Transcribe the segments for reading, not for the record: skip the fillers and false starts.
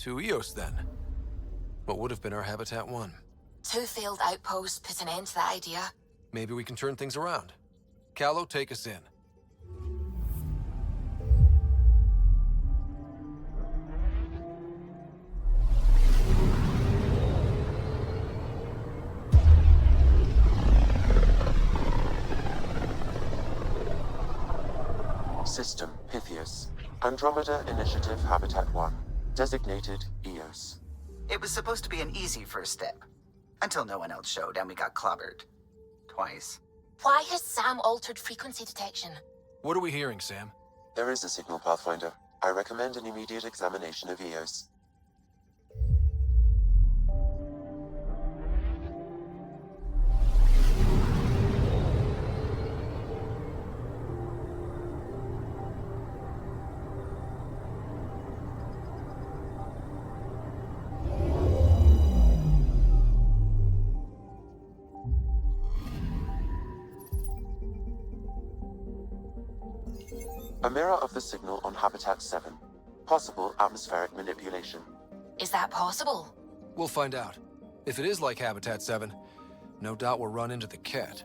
To Eos, then. What would have been our Habitat 1? 2 failed outposts put an end to that idea. Maybe we can turn things around. Callow, take us in. System, Pythias. Andromeda Initiative Habitat 1. Designated Eos. It was supposed to be an easy first step. Until no one else showed and we got clobbered. Twice. Why has Sam altered frequency detection? What are we hearing, Sam? There is a signal, Pathfinder. I recommend an immediate examination of Eos. A mirror of the signal on Habitat 7. Possible atmospheric manipulation. Is that possible? We'll find out. If it is like Habitat 7, no doubt we'll run into the cat.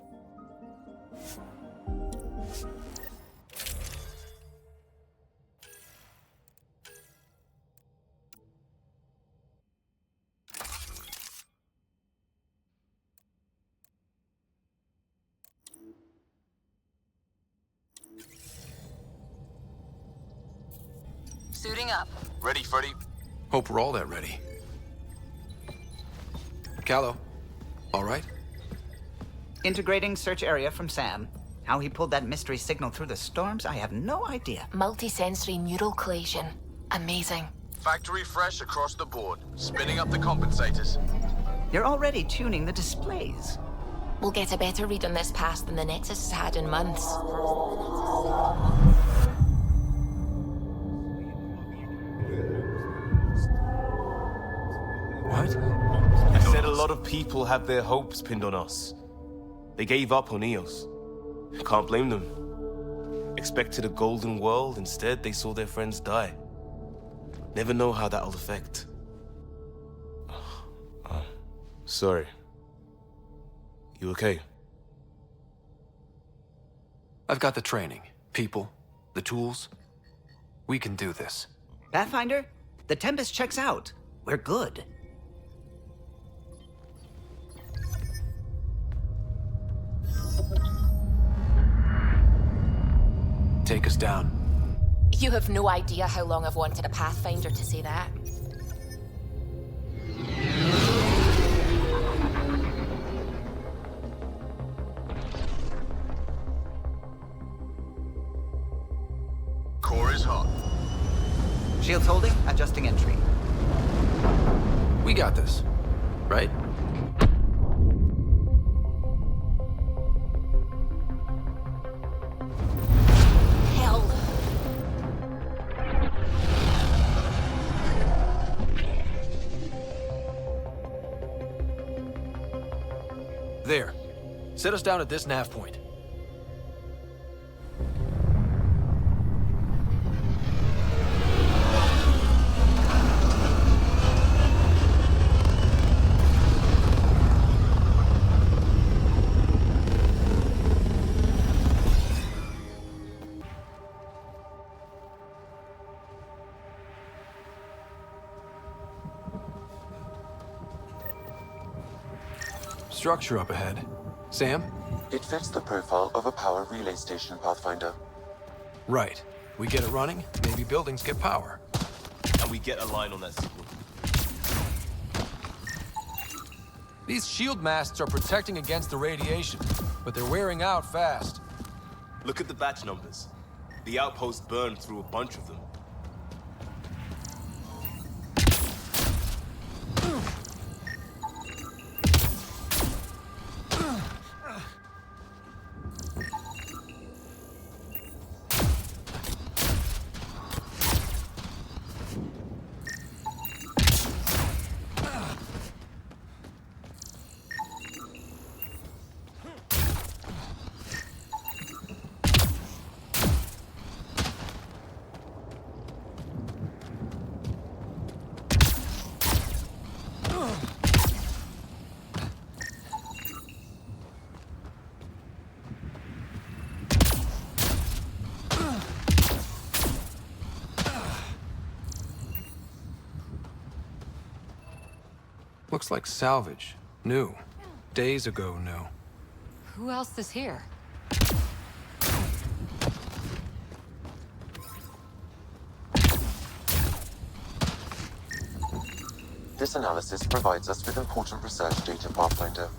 Suiting up. Ready, Freddy? Hope we're all that ready. Callow, all right? Integrating search area from Sam. How he pulled that mystery signal through the storms, I have no idea. Multisensory neural collation. Amazing. Factory fresh across the board. Spinning up the compensators. You're already tuning the displays. We'll get a better read on this pass than the Nexus has had in months. What? I said a lot of people have their hopes pinned on us. They gave up on Eos. Can't blame them. Expected a golden world, instead they saw their friends die. Never know how that'll affect. Sorry. You okay? I've got the training, people, the tools. We can do this. Pathfinder, the Tempest checks out. We're good. Take us down. You have no idea how long I've wanted a Pathfinder to say that. Core is hot. Shields holding, adjusting entry. We got this, right? Hell. There. Set us down at this nav point. Structure up ahead. Sam? It fits the profile of a power relay station, Pathfinder. Right. We get it running, maybe buildings get power. And we get a line on that signal. These shield masts are protecting against the radiation, but they're wearing out fast. Look at the batch numbers. The outpost burned through a bunch of them. Looks like salvage. New. Days ago new. Who else is here? This analysis provides us with important research data, Pathfinder.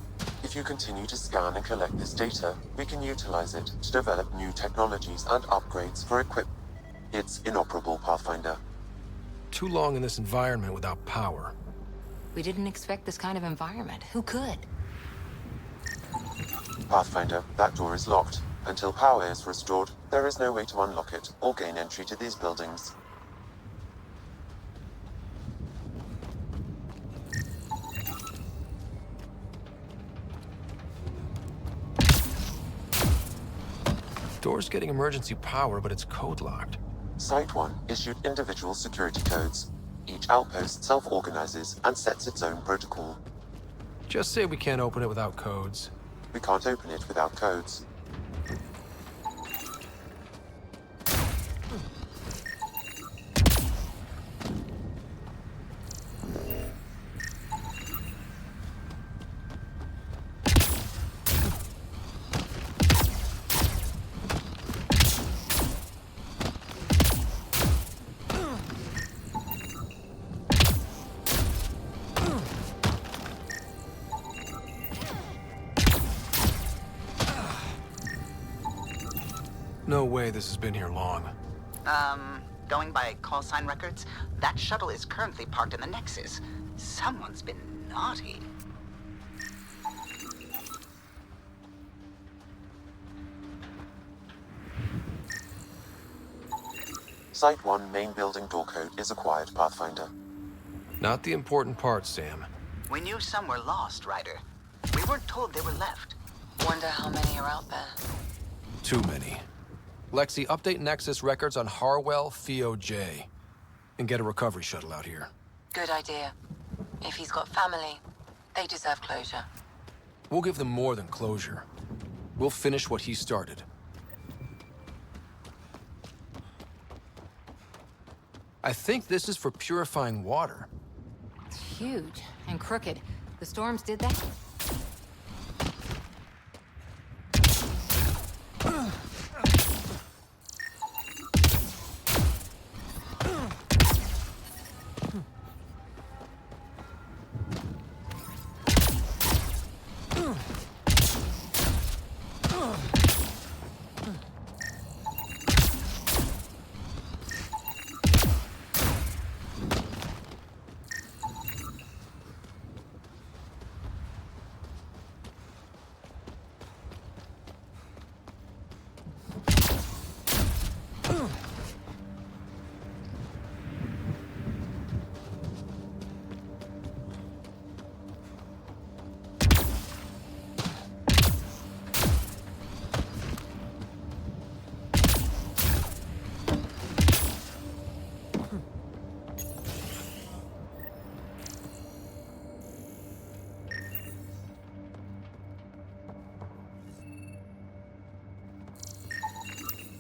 If you continue to scan and collect this data, we can utilize it to develop new technologies and upgrades for equipment. It's inoperable, Pathfinder. Too long in this environment without power. We didn't expect this kind of environment. Who could? Pathfinder, that door is locked. Until power is restored, there is no way to unlock it or gain entry to these buildings. Door's getting emergency power, but it's code locked. Site 1 issued individual security codes. Each outpost self-organizes and sets its own protocol. Just say we can't open it without codes. We can't open it without codes. No way this has been here long. Going by call sign records, that shuttle is currently parked in the Nexus. Someone's been naughty. Site 1 main building door code is acquired, Pathfinder. Not the important part, Sam. We knew some were lost, Ryder. We weren't told they were left. Wonder how many are out there. Too many. Lexi, update Nexus records on Harwell, Theo J. And get a recovery shuttle out here. Good idea. If he's got family, they deserve closure. We'll give them more than closure. We'll finish what he started. I think this is for purifying water. It's huge and crooked. The storms did that?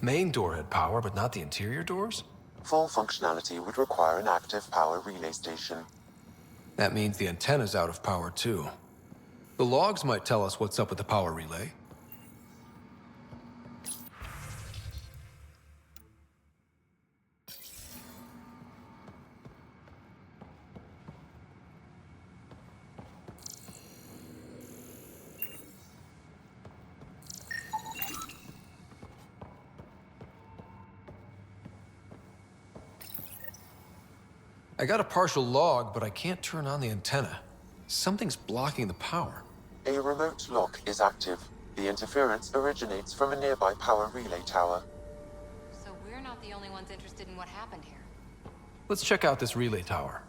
Main door had power, but not the interior doors? Full functionality would require an active power relay station. That means the antenna's out of power, too. The logs might tell us what's up with the power relay. I got a partial log, but I can't turn on the antenna. Something's blocking the power. A remote lock is active. The interference originates from a nearby power relay tower. So we're not the only ones interested in what happened here. Let's check out this relay tower.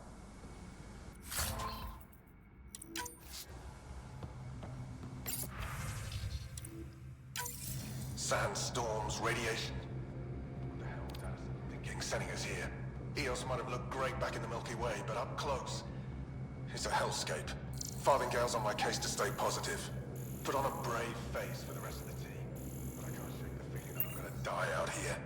Sandstorms, radiation. What the hell was that thinking sending us here? Eos might have looked great back in the Milky Way, but up close, it's a hellscape. Farthingale's on my case to stay positive. Put on a brave face for the rest of the team. But I can't shake the feeling that I'm gonna die out here.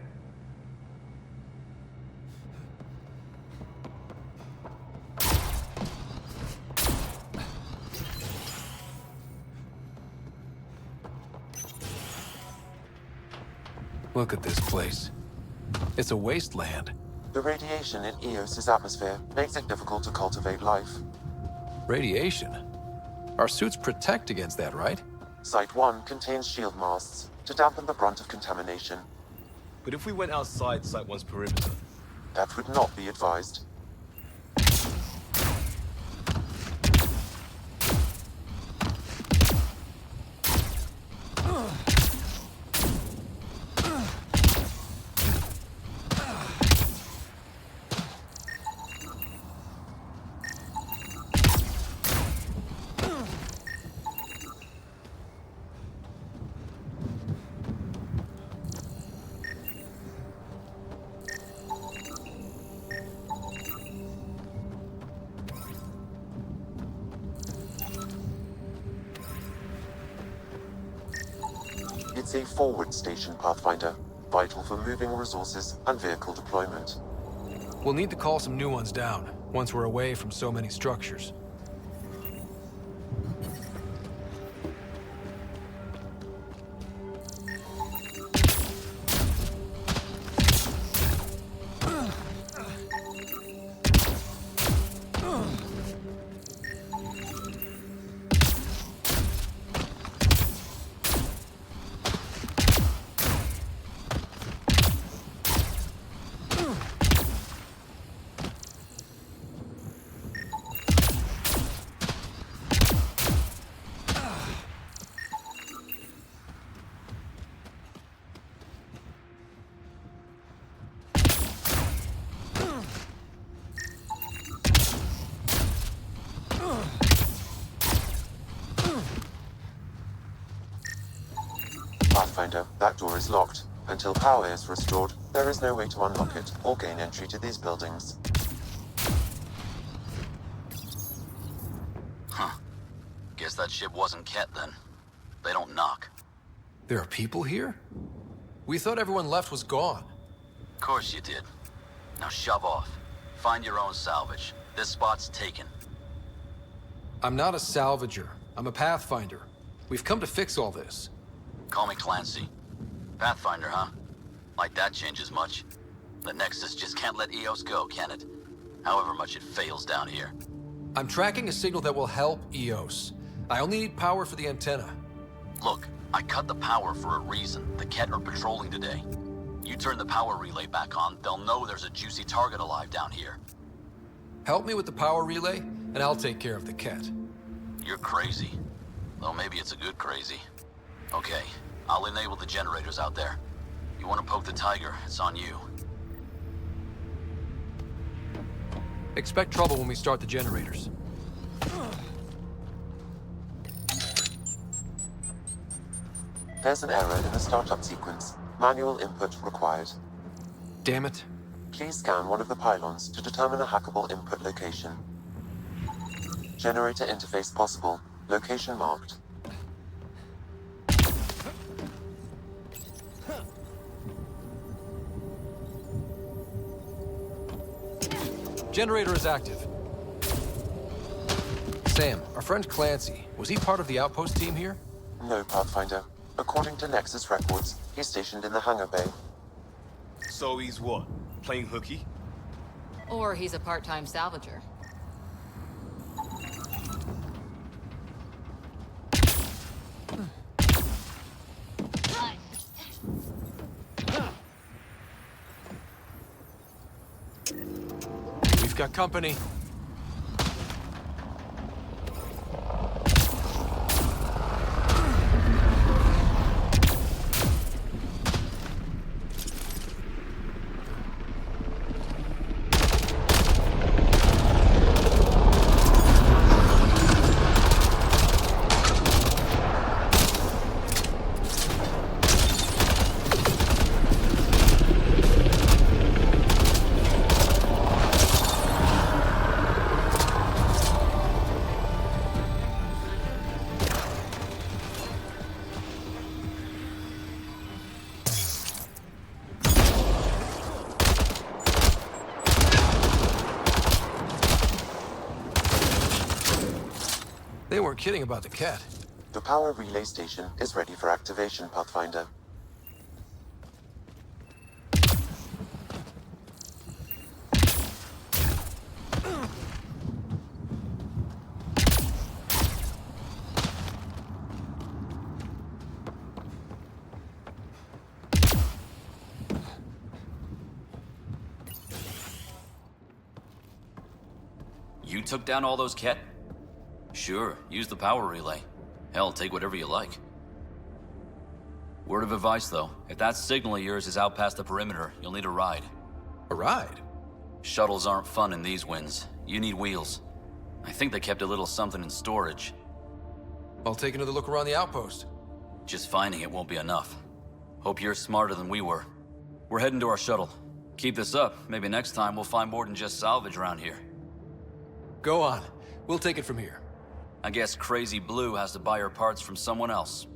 Look at this place. It's a wasteland. The radiation in Eos's atmosphere makes it difficult to cultivate life. Radiation? Our suits protect against that, right? Site 1 contains shield masts to dampen the brunt of contamination. But if we went outside Site 1's perimeter, That would not be advised. It's a forward station, Pathfinder, vital for moving resources and vehicle deployment. We'll need to call some new ones down, once we're away from so many structures. Pathfinder, that door is locked. Until power is restored, there is no way to unlock it or gain entry to these buildings. Huh. Guess that ship wasn't Ket then. They don't knock. There are people here? We thought everyone left was gone. Of course you did. Now shove off. Find your own salvage. This spot's taken. I'm not a salvager. I'm a pathfinder. We've come to fix all this. Call me Clancy. Pathfinder, huh? Like that changes much. The Nexus just can't let Eos go, can it? However much it fails down here. I'm tracking a signal that will help Eos. I only need power for the antenna. Look, I cut the power for a reason. The Ket are patrolling today. You turn the power relay back on, they'll know there's a juicy target alive down here. Help me with the power relay, and I'll take care of the Ket. You're crazy. Though maybe it's a good crazy. Okay, I'll enable the generators out there. You want to poke the tiger, it's on you. Expect trouble when we start the generators. There's an error in the startup sequence. Manual input required. Damn it. Please scan one of the pylons to determine a hackable input location. Generator interface possible. Location marked. Generator is active. Sam, our friend Clancy, was he part of the outpost team here? No, Pathfinder. According to Nexus records, he's stationed in the hangar bay. so he's what? Playing hooky? Or he's a part-time salvager. We've got company. They weren't kidding about the cat. The power relay station is ready for activation, Pathfinder. took down all those Ket? Sure, use the power relay. Hell, take whatever you like. Word of advice, though. If that signal of yours is out past the perimeter, you'll need a ride. A ride? Shuttles aren't fun in these winds. You need wheels. I think they kept a little something in storage. I'll take another look around the outpost. Just finding it won't be enough. Hope you're smarter than we were. We're heading to our shuttle. Keep this up. Maybe next time we'll find more than just salvage around here. Go on. We'll take it from here. I guess Crazy Blue has to buy her parts from someone else.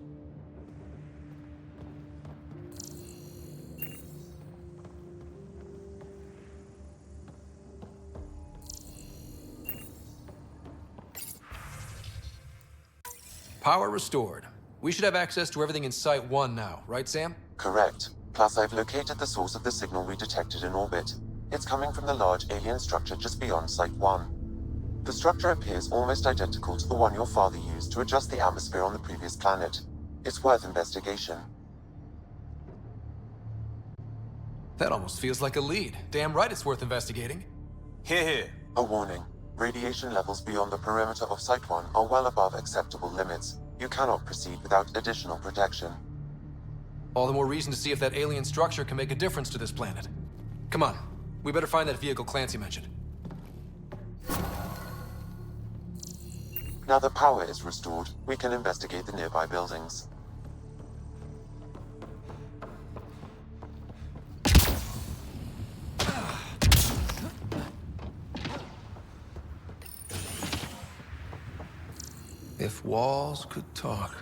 Power restored. We should have access to everything in Site 1 now, right, Sam? Correct. Plus, I've located the source of the signal we detected in orbit. It's coming from the large alien structure just beyond Site 1. The structure appears almost identical to the one your father used to adjust the atmosphere on the previous planet. It's worth investigation. That almost feels like a lead. Damn right it's worth investigating. Here, here. A warning. Radiation levels beyond the perimeter of Site 1 are well above acceptable limits. You cannot proceed without additional protection. All the more reason to see if that alien structure can make a difference to this planet. Come on. We better find that vehicle Clancy mentioned. Now the power is restored, we can investigate the nearby buildings. If walls could talk.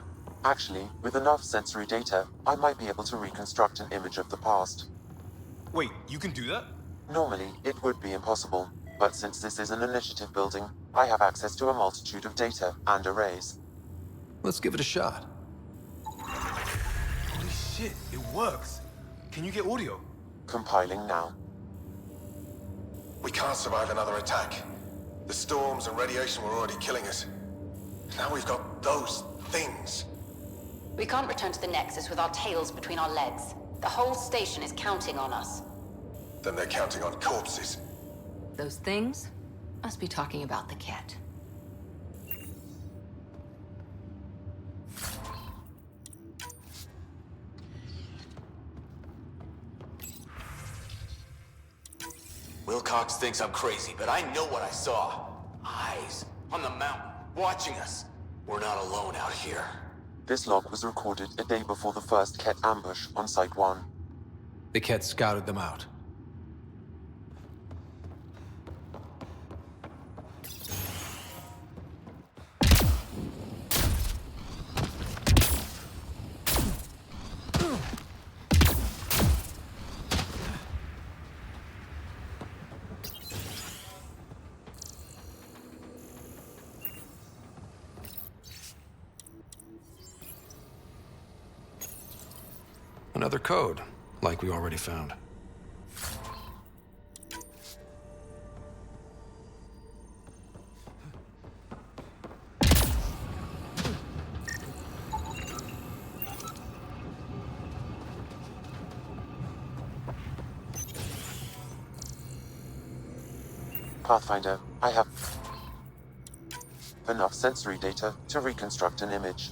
Actually, with enough sensory data, I might be able to reconstruct an image of the past. Wait, you can do that? Normally, it would be impossible, but since this is an initiative building, I have access to a multitude of data and arrays. Let's give it a shot. Holy shit, it works. Can you get audio? Compiling now. We can't survive another attack. The storms and radiation were already killing us. Now we've got those things. We can't return to the Nexus with our tails between our legs. The whole station is counting on us. Then they're counting on corpses. Those things must be talking about the cat. Wilcox thinks I'm crazy, but I know what I saw. Eyes on the mountain, watching us. We're not alone out here. This log was recorded a day before the first Ket ambush on Site 1. The Ket scouted them out. Another code, like we already found. Pathfinder, I have enough sensory data to reconstruct an image.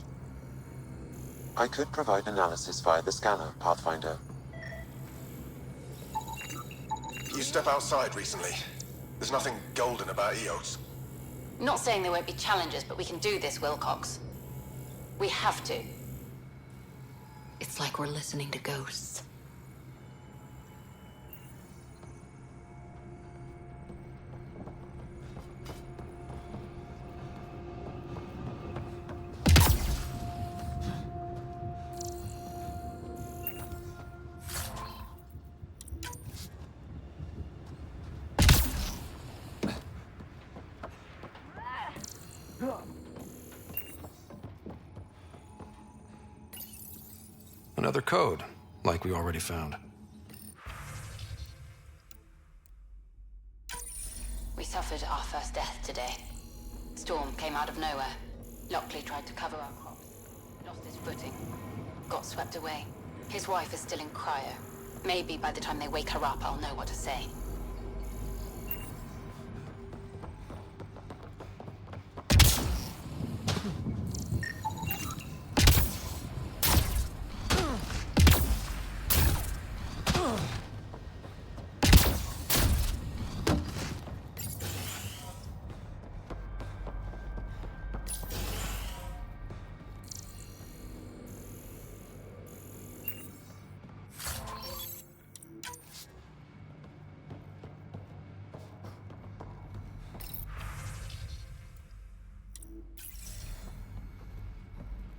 I could provide analysis via the scanner, Pathfinder. You step outside recently. There's nothing golden about Eos. Not saying there won't be challenges, but we can do this, Wilcox. We have to. It's like we're listening to ghosts. Another code, like we already found. We suffered our first death today. Storm came out of nowhere. Lockley tried to cover our crops. Lost his footing. Got swept away. His wife is still in cryo. Maybe by the time they wake her up, I'll know what to say.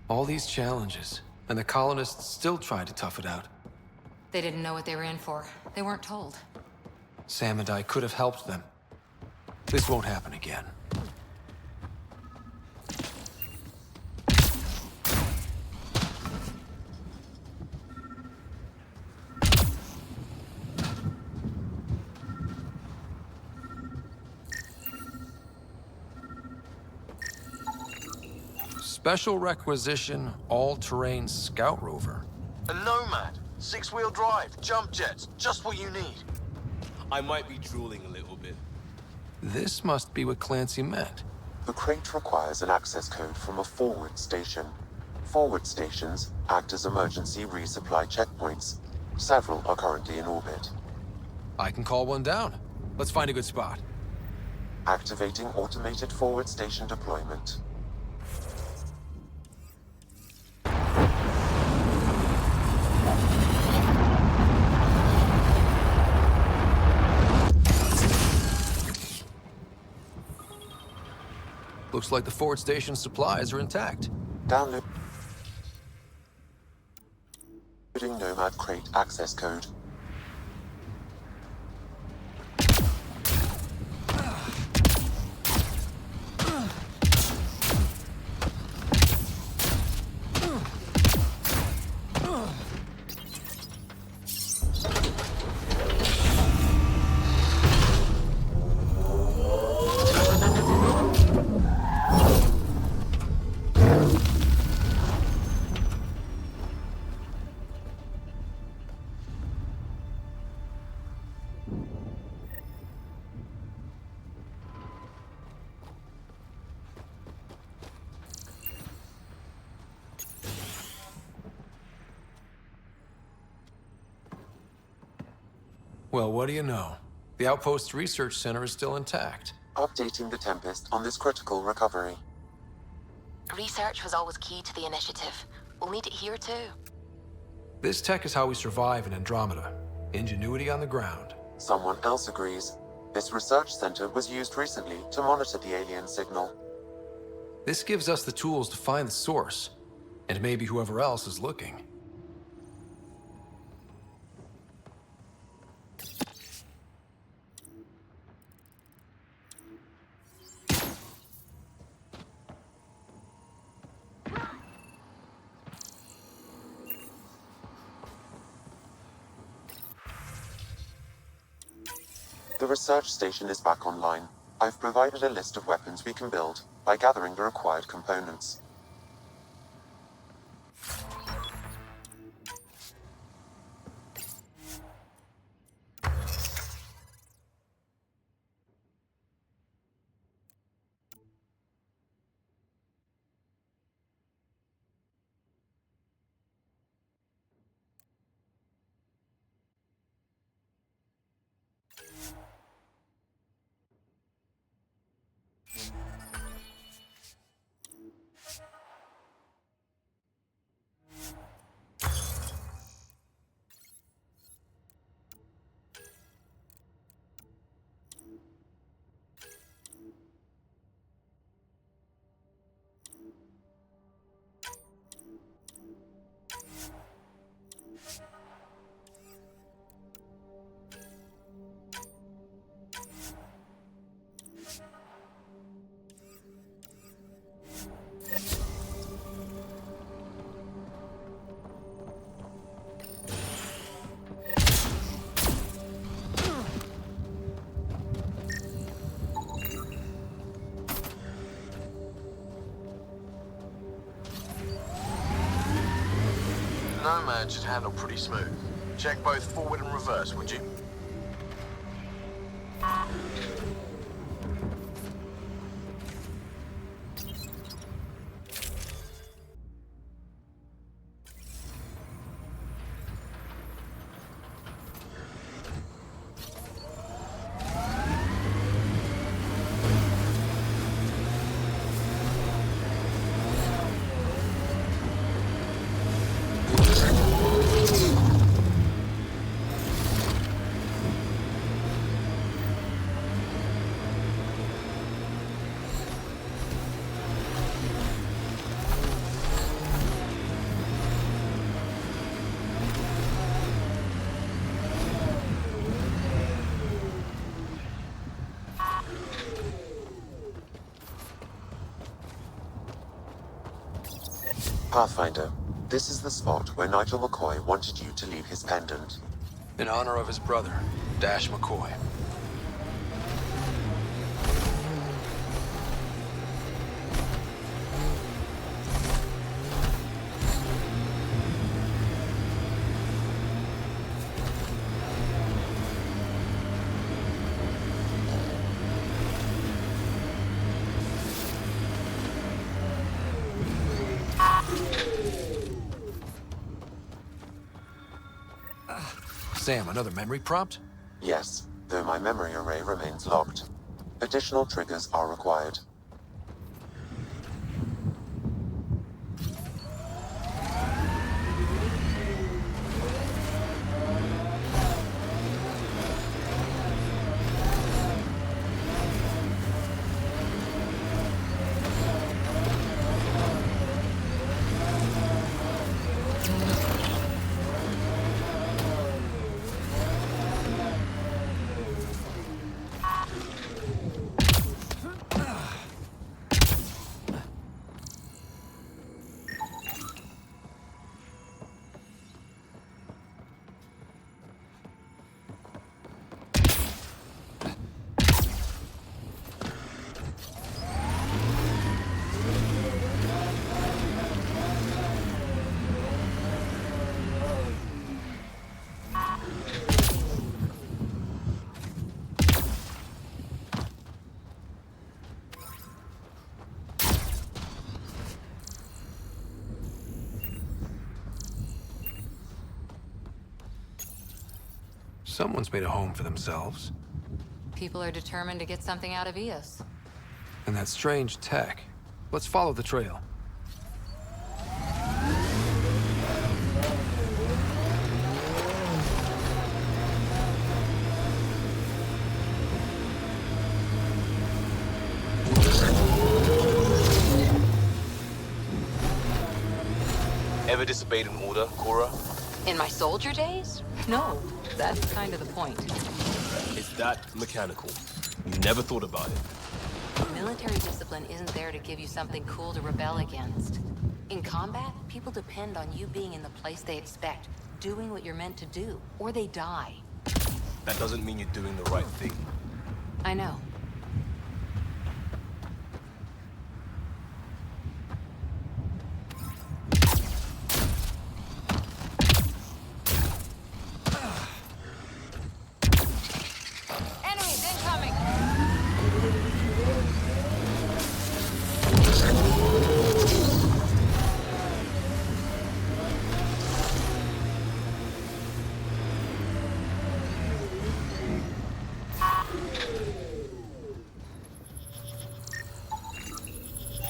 All these challenges, and the colonists still tried to tough it out. They didn't know what they were in for. They weren't told. Sam and I could have helped them. This won't happen again. Special requisition, all-terrain scout rover. A Nomad, 6-wheel drive, jump jets, just what you need. I might be drooling a little bit. This must be what Clancy meant. The crate requires an access code from a forward station. Forward stations act as emergency resupply checkpoints. Several are currently in orbit. I can call one down. Let's find a good spot. Activating automated forward station deployment. Looks like the forward station supplies are intact. Downloading Nomad crate access code. Well, what do you know? The Outpost Research Center is still intact. Updating the Tempest on this critical recovery. Research was always key to the initiative. We'll need it here too. This tech is how we survive in Andromeda. Ingenuity on the ground. Someone else agrees. This research center was used recently to monitor the alien signal. This gives us the tools to find the source, and maybe whoever else is looking. The research station is back online. I've provided a list of weapons we can build by gathering the required components. Nomad should handle pretty smooth. Check both forward and reverse, would you? Pathfinder, this is the spot where Nigel McCoy wanted you to leave his pendant. In honor of his brother, Dash McCoy. Sam, another memory prompt? Yes, though my memory array remains locked. Additional triggers are required. Someone's made a home for themselves. People are determined to get something out of EOS. And that strange tech. Let's follow the trail. Ever disobeyed an order, Cora? In my soldier days? No, that's kind of the point. It's that mechanical. You never thought about it. Military discipline isn't there to give you something cool to rebel against. In combat, people depend on you being in the place they expect, doing what you're meant to do, or they die. That doesn't mean you're doing the right thing. I know.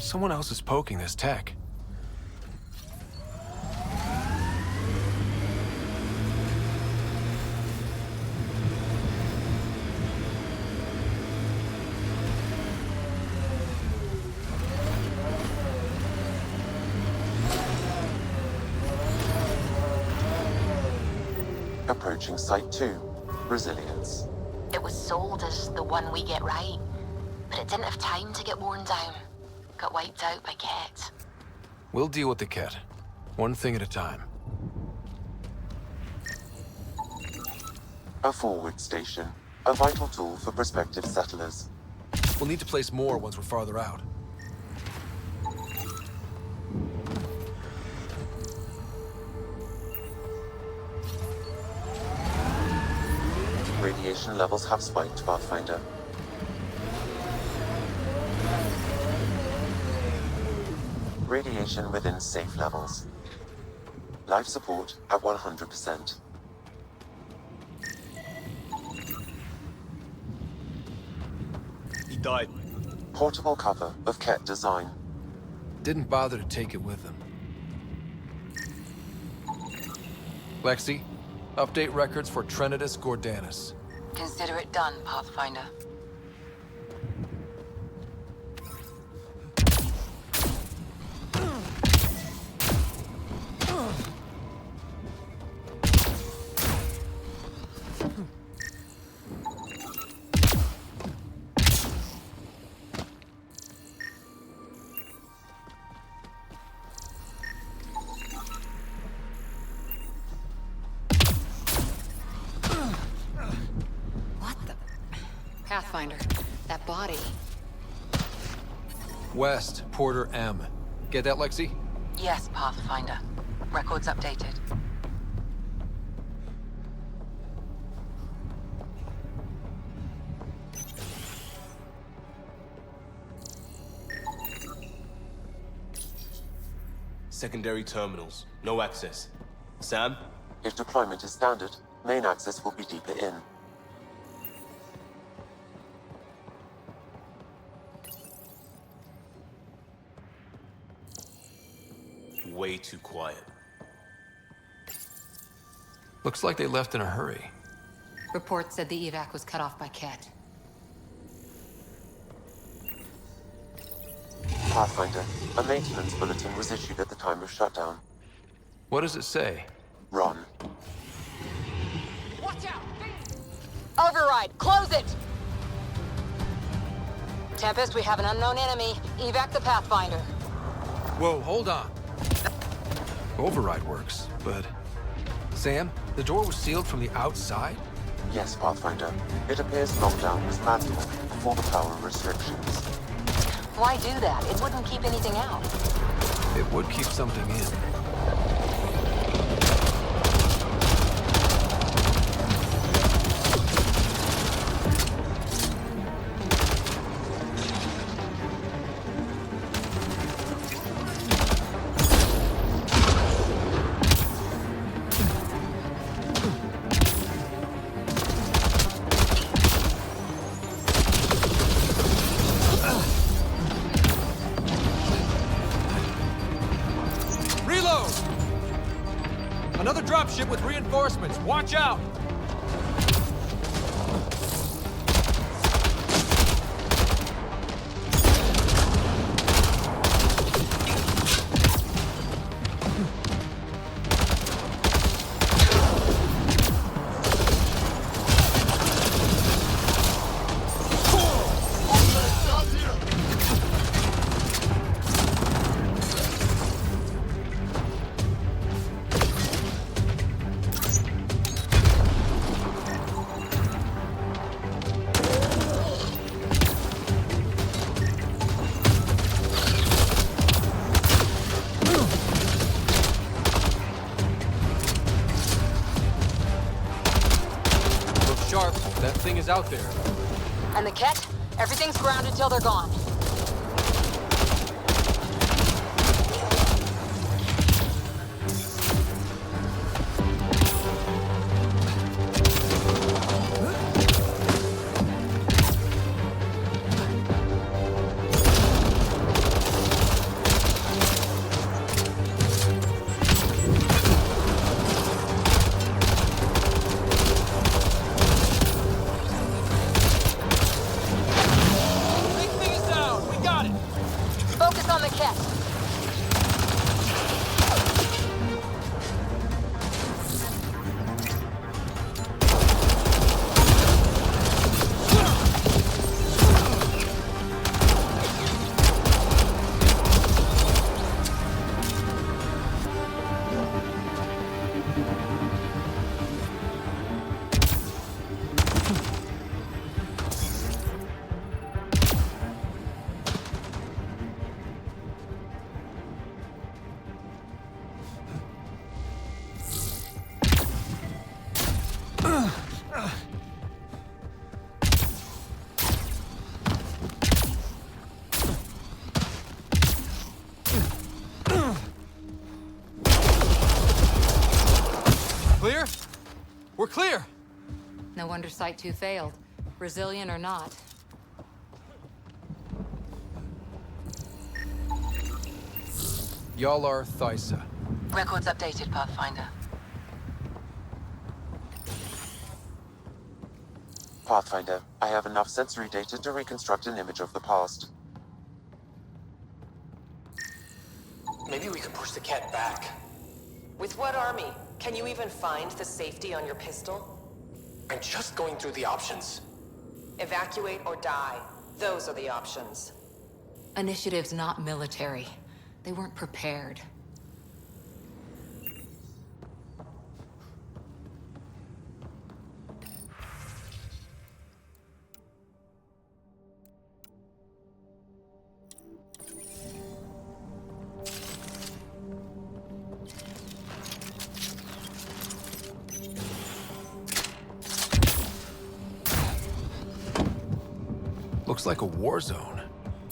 Someone else is poking this tech. Approaching Site 2, Resilience. It was sold as the one we get right, but it didn't have time to get worn down. Got wiped out by Ket. We'll deal with the Ket. One thing at a time. A forward station, a vital tool for prospective settlers. We'll need to place more once we're farther out. Radiation levels have spiked, Pathfinder. Radiation within safe levels. Life support at 100%. He died. Portable cover of Ket design. Didn't bother to take it with them. Lexi, update records for Trinitas Gordanus. Consider it done, Pathfinder. Pathfinder. That body. West, Porter M. Get that, Lexi? Yes, Pathfinder. Records updated. Secondary terminals. No access. Sam? If deployment is standard, main access will be deeper in. Way too quiet. Looks like they left in a hurry. Report said the evac was cut off by Ket. Pathfinder, a maintenance bulletin was issued at the time of shutdown. What does it say? Run. Watch out! Override! Close it! Tempest, we have an unknown enemy. Evac the Pathfinder. Whoa, hold on. Override works, but... Sam, the door was sealed from the outside? Yes, Pathfinder. It appears lockdown was manual before the power restrictions. Why do that? It wouldn't keep anything out. It would keep something in. Another dropship with reinforcements. Watch out! That thing is out there. And the Ket? Everything's grounded till they're gone. Clear? We're clear! No wonder Site 2 failed. Brazilian or not. Y'all are Thysa. Records updated, Pathfinder. Pathfinder, I have enough sensory data to reconstruct an image of the past. Maybe we could push the Ket back. With what army? Can you even find the safety on your pistol? I'm just going through the options. Evacuate or die. Those are the options. Initiative's not military. They weren't prepared. Looks like a war zone.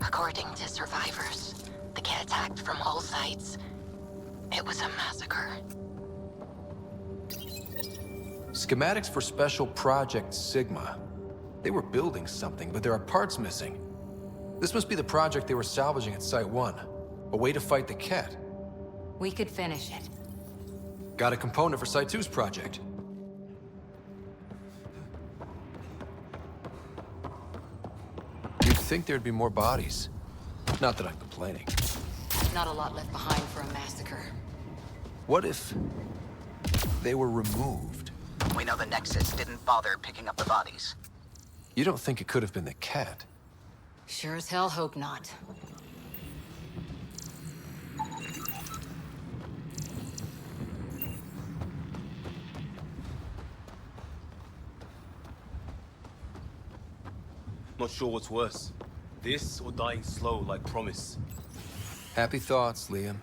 According to survivors, the kit attacked from all sides. It was a massacre. Schematics for Special Project Sigma. They were building something, but there are parts missing. This must be the project they were salvaging at Site 1. A way to fight the Ket. We could finish it. Got a component for Site 2's project. You'd think there'd be more bodies. Not that I'm complaining. Not a lot left behind for a massacre. What if they were removed? We know the Nexus didn't bother picking up the bodies. You don't think it could have been the Ket? Sure as hell hope not. Not sure what's worse. This or dying slow like Promise. Happy thoughts, Liam.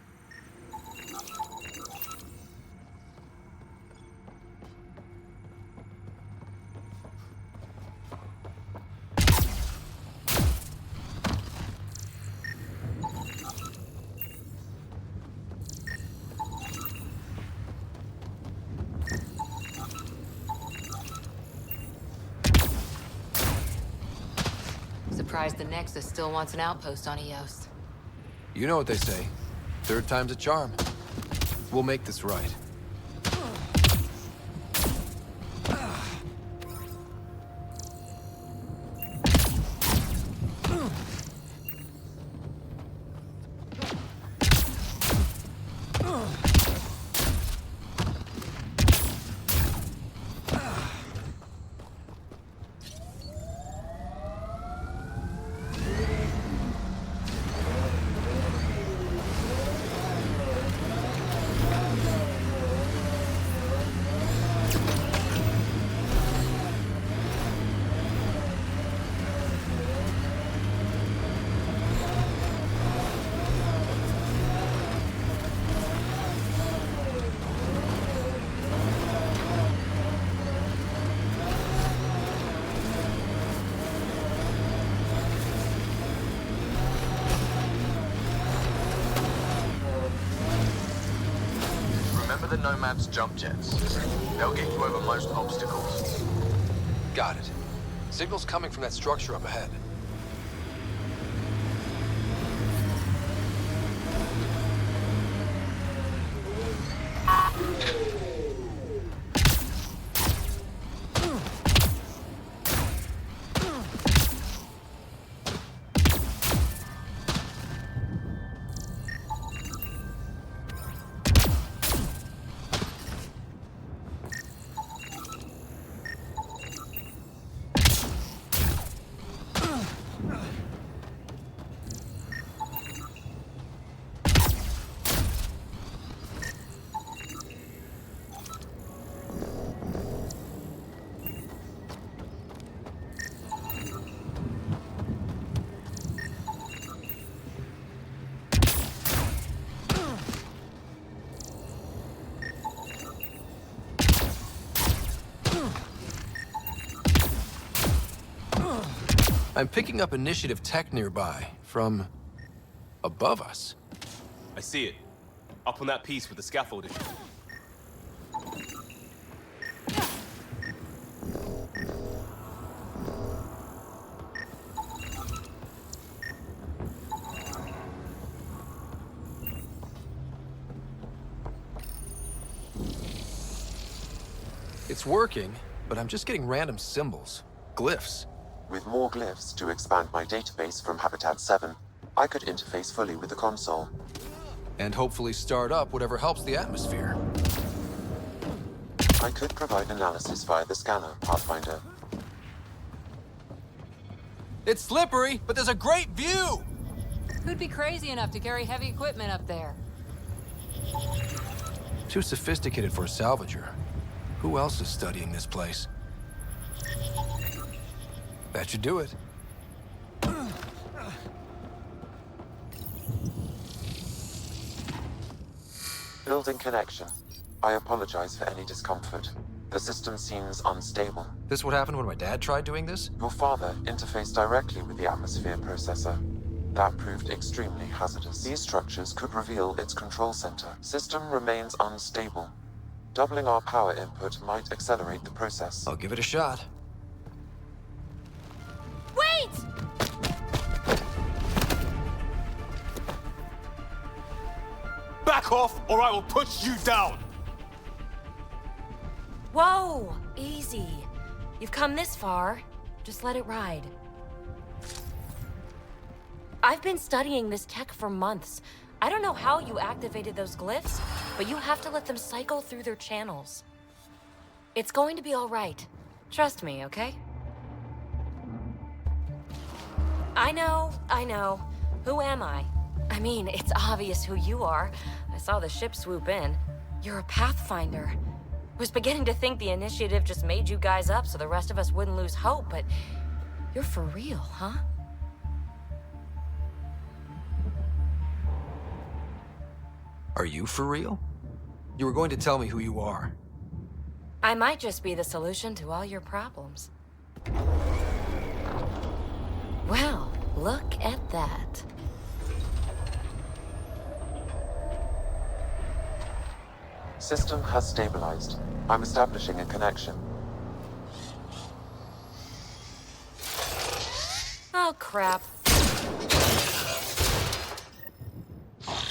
Surprised the Nexus still wants an outpost on Eos. You know what they say. Third time's a charm. We'll make this right. The Nomad's jump jets. They'll get you over most obstacles. Got it. Signal's coming from that structure up ahead. I'm picking up initiative tech nearby, from above us. I see it. Up on that piece with the scaffolding. It's working, but I'm just getting random symbols, glyphs. With more glyphs to expand my database from Habitat 7, I could interface fully with the console. And hopefully start up whatever helps the atmosphere. I could provide analysis via the scanner, Pathfinder. It's slippery, but there's a great view! Who'd be crazy enough to carry heavy equipment up there? Too sophisticated for a salvager. Who else is studying this place? That should do it. Building connection. I apologize for any discomfort. The system seems unstable. This what happened when my dad tried doing this? Your father interfaced directly with the atmosphere processor. That proved extremely hazardous. These structures could reveal its control center. System remains unstable. Doubling our power input might accelerate the process. I'll give it a shot. Wait! Back off, or I will put you down! Whoa! Easy. You've come this far. Just let it ride. I've been studying this tech for months. I don't know how you activated those glyphs, but you have to let them cycle through their channels. It's going to be all right. Trust me, okay? I know. Who am I? I mean, it's obvious who you are. I saw the ship swoop in. You're a Pathfinder. Was beginning to think the initiative just made you guys up so the rest of us wouldn't lose hope, but you're for real, huh? Are you for real? You were going to tell me who you are. I might just be the solution to all your problems. Well, look at that. System has stabilized. I'm establishing a connection. Oh, crap.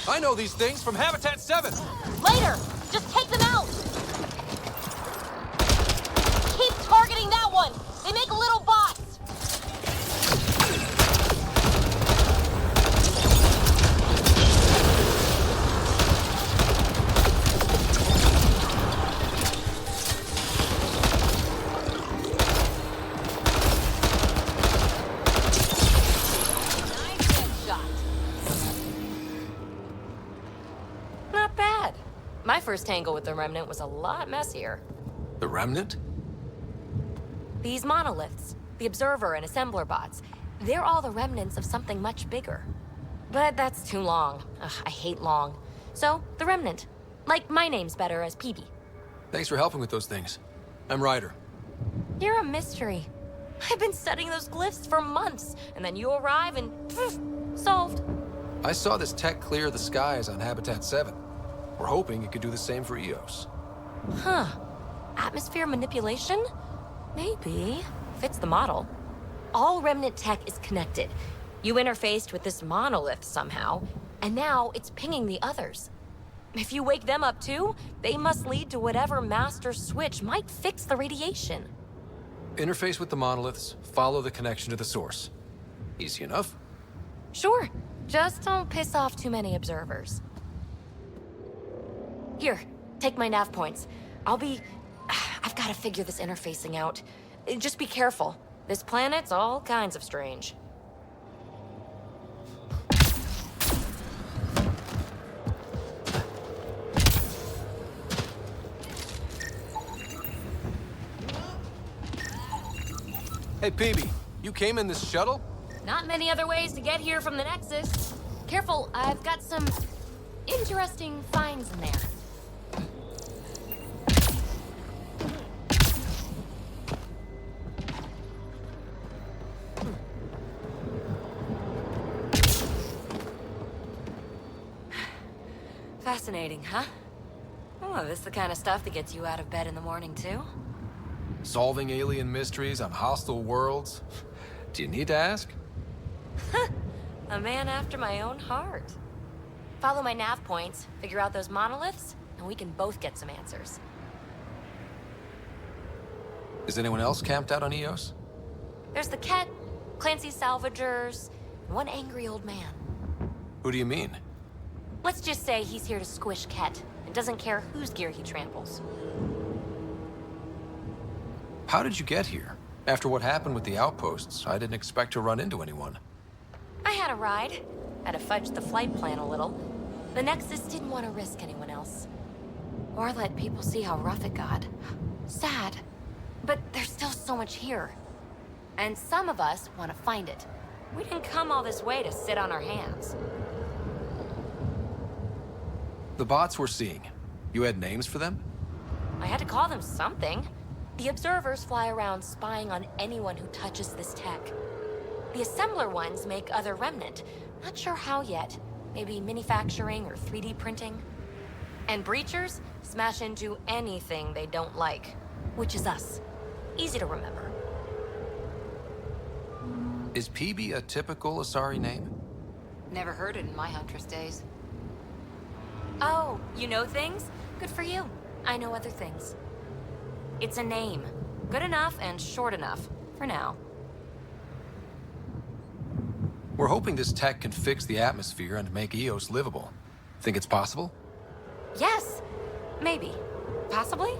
I know these things from Habitat 7! Later! Just take them out! Keep targeting that one! They make little bots! My first tangle with the Remnant was a lot messier. The Remnant? These monoliths, the Observer and Assembler bots, they're all the remnants of something much bigger. But that's too long. Ugh, I hate long. So, the Remnant. Like, my name's better as Peebee. Thanks for helping with those things. I'm Ryder. You're a mystery. I've been studying those glyphs for months, and then you arrive and poof, solved. I saw this tech clear the skies on Habitat 7. We're hoping it could do the same for EOS. Huh. Atmosphere manipulation? Maybe. Fits the model. All Remnant tech is connected. You interfaced with this monolith somehow, and now it's pinging the others. If you wake them up too, they must lead to whatever master switch might fix the radiation. Interface with the monoliths, follow the connection to the source. Easy enough. Sure. Just don't piss off too many observers. Here, take my nav points. I've got to figure this interfacing out. Just be careful. This planet's all kinds of strange. Hey, Peebee, you came in this shuttle? Not many other ways to get here from the Nexus. Careful, I've got some interesting finds in there. Fascinating, huh? Oh, this is the kind of stuff that gets you out of bed in the morning, too? Solving alien mysteries on hostile worlds? Do you need to ask? A man after my own heart. Follow my nav points, figure out those monoliths, and we can both get some answers. Is anyone else camped out on EOS? There's the Ket, Clancy's salvagers, and one angry old man. Who do you mean? Let's just say he's here to squish Ket, and doesn't care whose gear he tramples. How did you get here? After what happened with the outposts, I didn't expect to run into anyone. I had a ride. Had to fudge the flight plan a little. The Nexus didn't want to risk anyone else. Or let people see how rough it got. Sad. But there's still so much here. And some of us want to find it. We didn't come all this way to sit on our hands. The bots we're seeing, you had names for them? I had to call them something. The observers fly around spying on anyone who touches this tech. The assembler ones make other remnant. Not sure how yet. Maybe manufacturing or 3D printing. And breachers smash into anything they don't like, which is us. Easy to remember. Is Peebee a typical Asari name? Never heard it in my Huntress days. Oh, you know things? Good for you. I know other things. It's a name. Good enough and short enough, for now. We're hoping this tech can fix the atmosphere and make Eos livable. Think it's possible? Yes. Maybe. Possibly?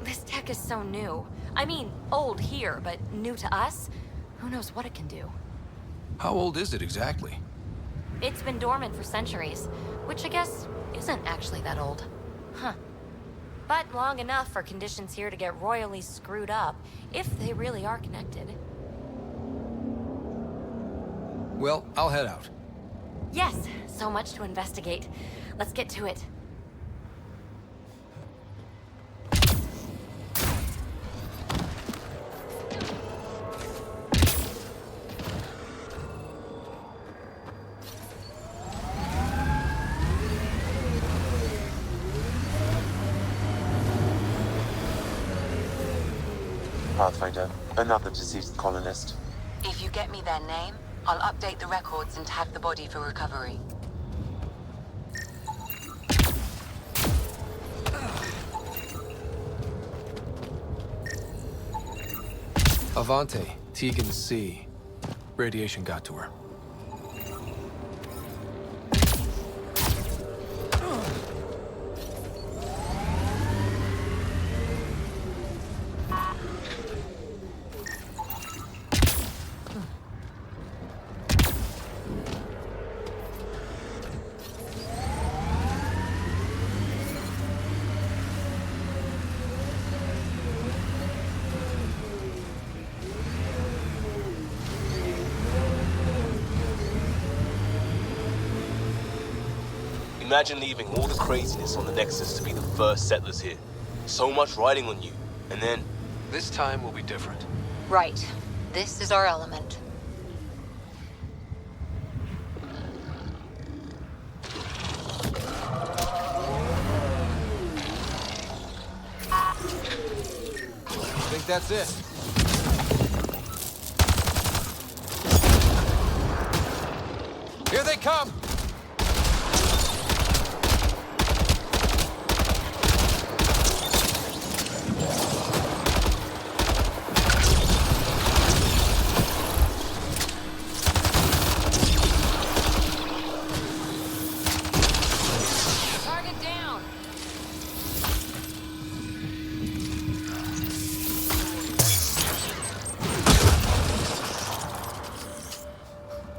This tech is so new. I mean, old here, but new to us? Who knows what it can do? How old is it exactly? It's been dormant for centuries, which I guess isn't actually that old. Huh. But long enough for conditions here to get royally screwed up, if they really are connected. Well, I'll head out. Yes, so much to investigate. Let's get to it. Pathfinder, another deceased colonist. If you get me their name, I'll update the records and tag the body for recovery. Avante, Tegan C. Radiation got to her. Imagine leaving all the craziness on the Nexus to be the first settlers here. So much riding on you, and then... This time will be different. Right. This is our element. I think that's it. Here they come!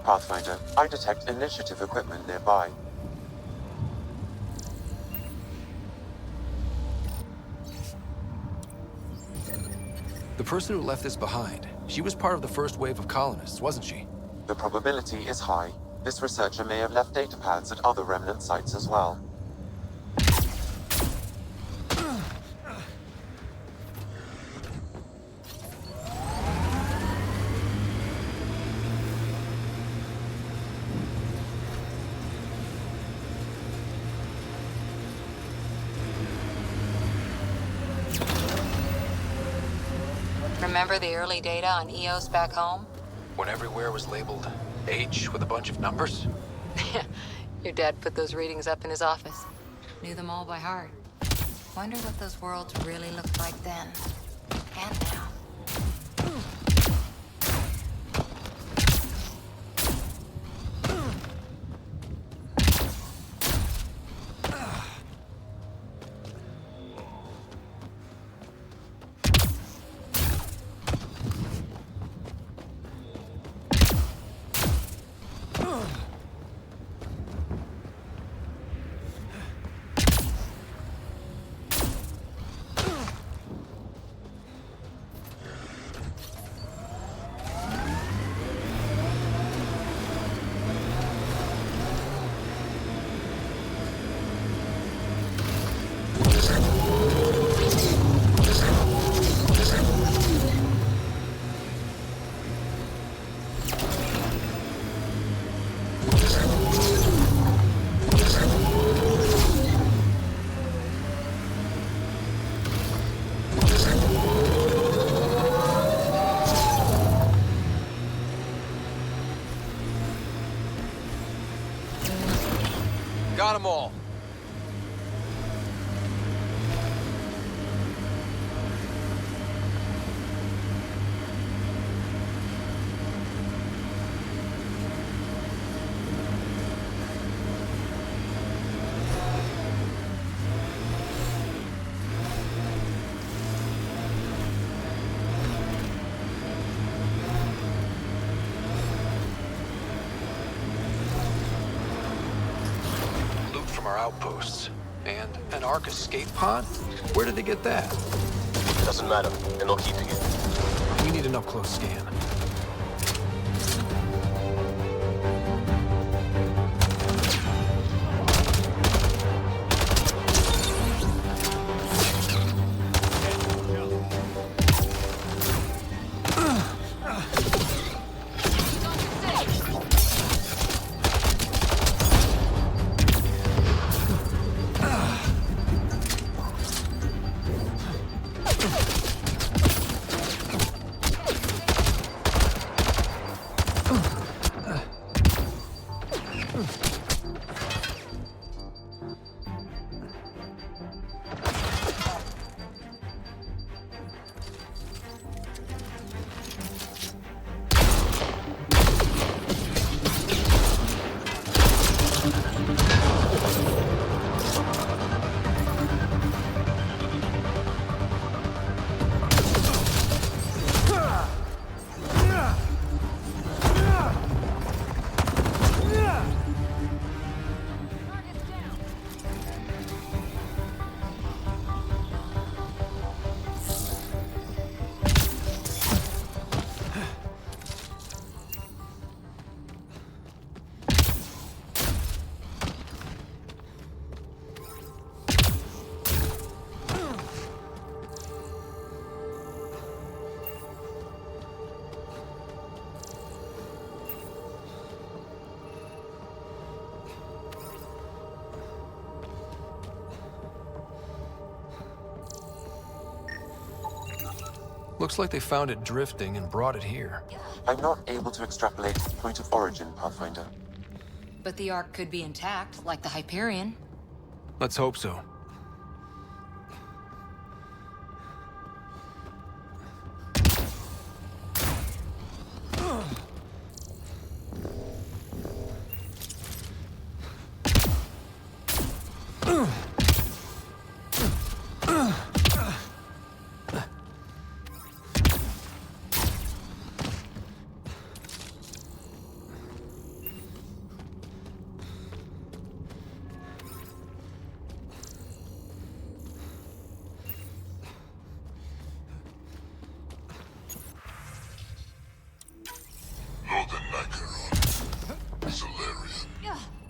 Pathfinder, I detect initiative equipment nearby. The person who left this behind, she was part of the first wave of colonists, wasn't she? The probability is high. This researcher may have left data pads at other remnant sites as well. Remember the early data on Eos back home? When everywhere was labeled H with a bunch of numbers? Your dad put those readings up in his office. Knew them all by heart. Wonder what those worlds really looked like then. And now. Got them all. Our outposts. And an Ark escape pod? Where did they get that? Doesn't matter. They're not keeping it. We need an up-close scan. Looks like they found it drifting and brought it here. I'm not able to extrapolate point of origin, Pathfinder. But the Ark could be intact, like the Hyperion. Let's hope so.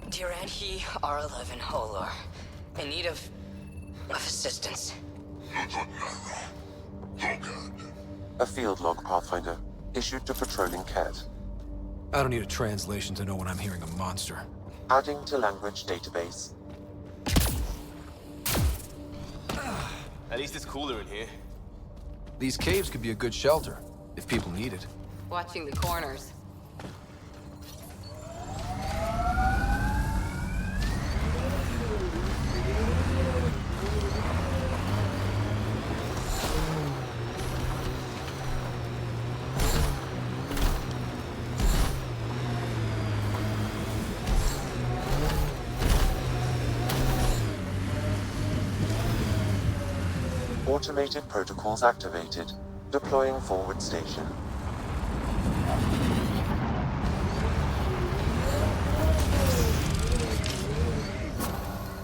Duran, he R11 Holor. In need of assistance. A field log, Pathfinder, issued to patrolling Cat. I don't need a translation to know when I'm hearing a monster. Adding to language database. At least it's cooler in here. These caves could be a good shelter, if people need it. Watching the corners. Automated protocols activated. Deploying forward station.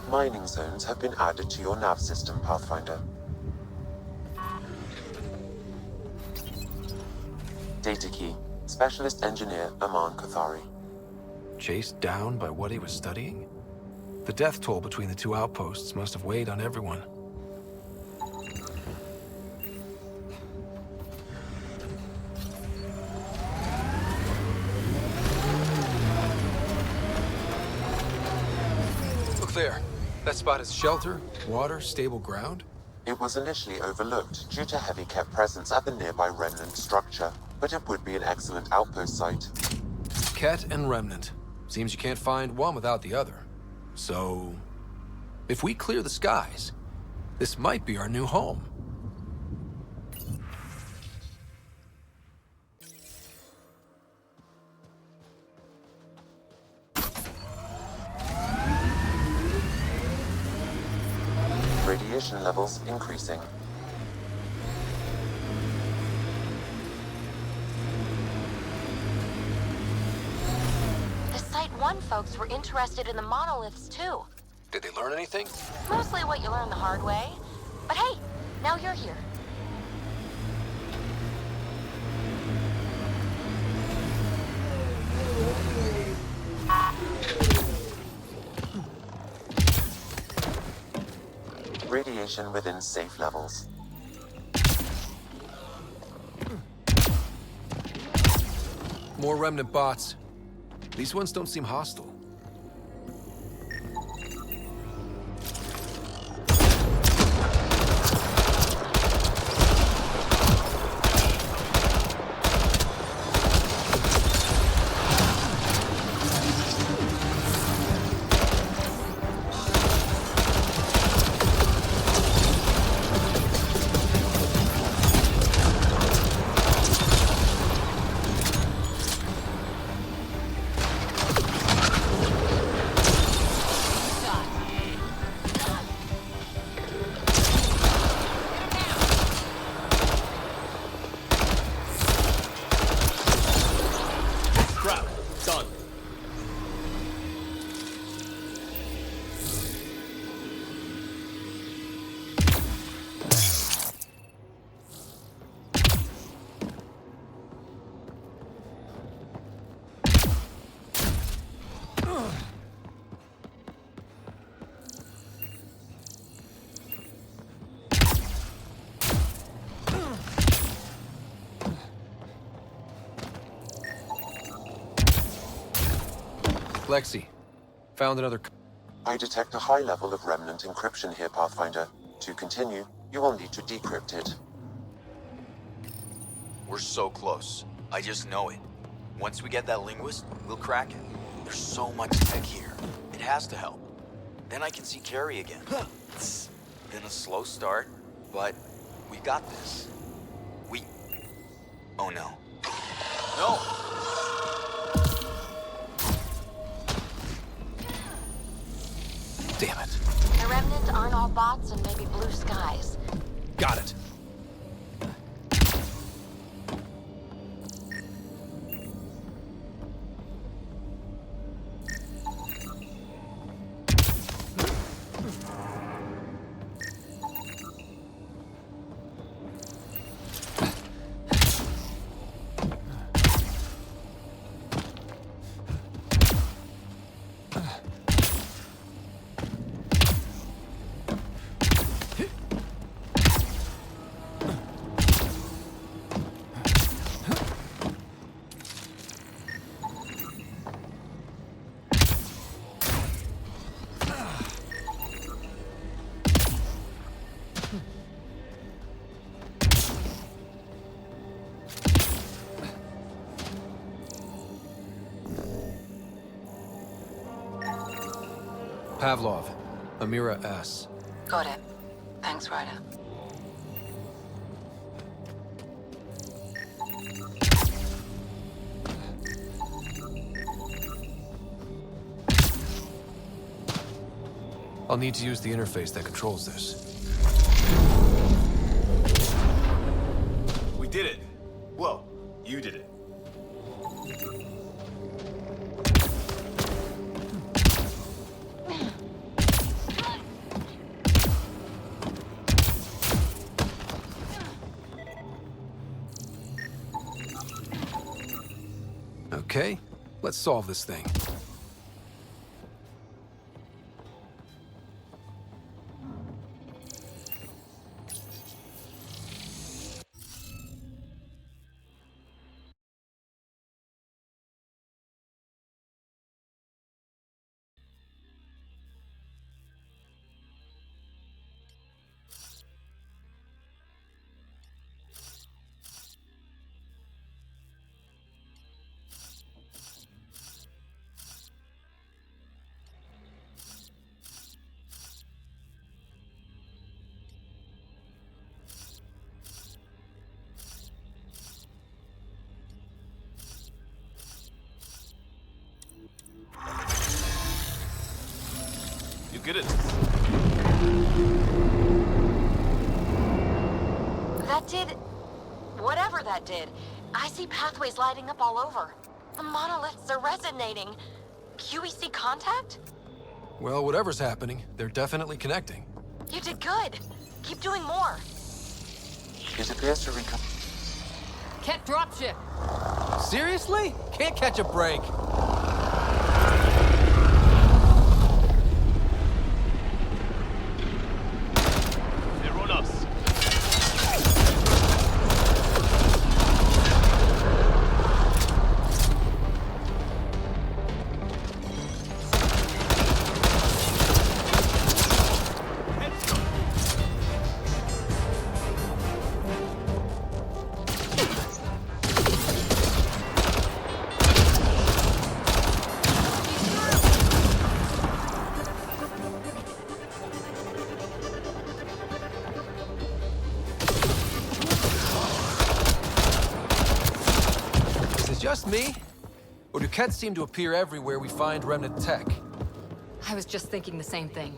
Mining zones have been added to your nav system, Pathfinder. Data key. Specialist Engineer Aman Kathari. Chased down by what he was studying? The death toll between the two outposts must have weighed on everyone. Look there. That spot is shelter, water, stable ground? It was initially overlooked due to heavy Ket presence at the nearby remnant structure, but it would be an excellent outpost site. Ket and remnant. Seems you can't find one without the other. So, if we clear the skies, this might be our new home. Radiation levels increasing. The Site 1 folks were interested in the monoliths, too. Did they learn anything? Mostly what you learn the hard way. But hey, now you're here. Radiation within safe levels. More remnant bots. These ones don't seem hostile. Lexi, found another... I detect a high level of remnant encryption here, Pathfinder. To continue, you will need to decrypt it. We're so close. I just know it. Once we get that linguist, we'll crack it. There's so much tech here. It has to help. Then I can see Carrie again. It's been a slow start, but we got this. Oh no. No! Damn it. The remnant aren't all bots and maybe blue skies. Got it. Pavlov, Amira S. Got it. Thanks, Ryder. I'll need to use the interface that controls this. We did it. Well, you did it. Okay, let's solve this thing. good at this. That did... whatever that did. I see pathways lighting up all over. The monoliths are resonating. QEC contact? Well, whatever's happening, they're definitely connecting. You did good. Keep doing more. It appears to recon... Ket dropship. Seriously? Can't catch a break. They're on us. Just me? Or do Kets seem to appear everywhere we find remnant tech? I was just thinking the same thing.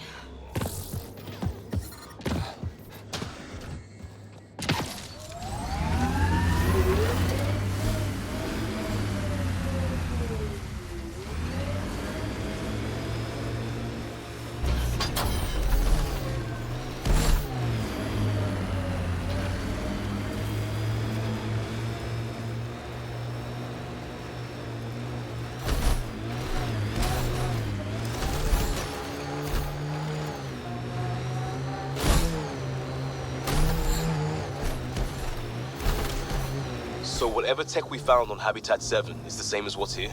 So whatever tech we found on Habitat 7 is the same as what's here?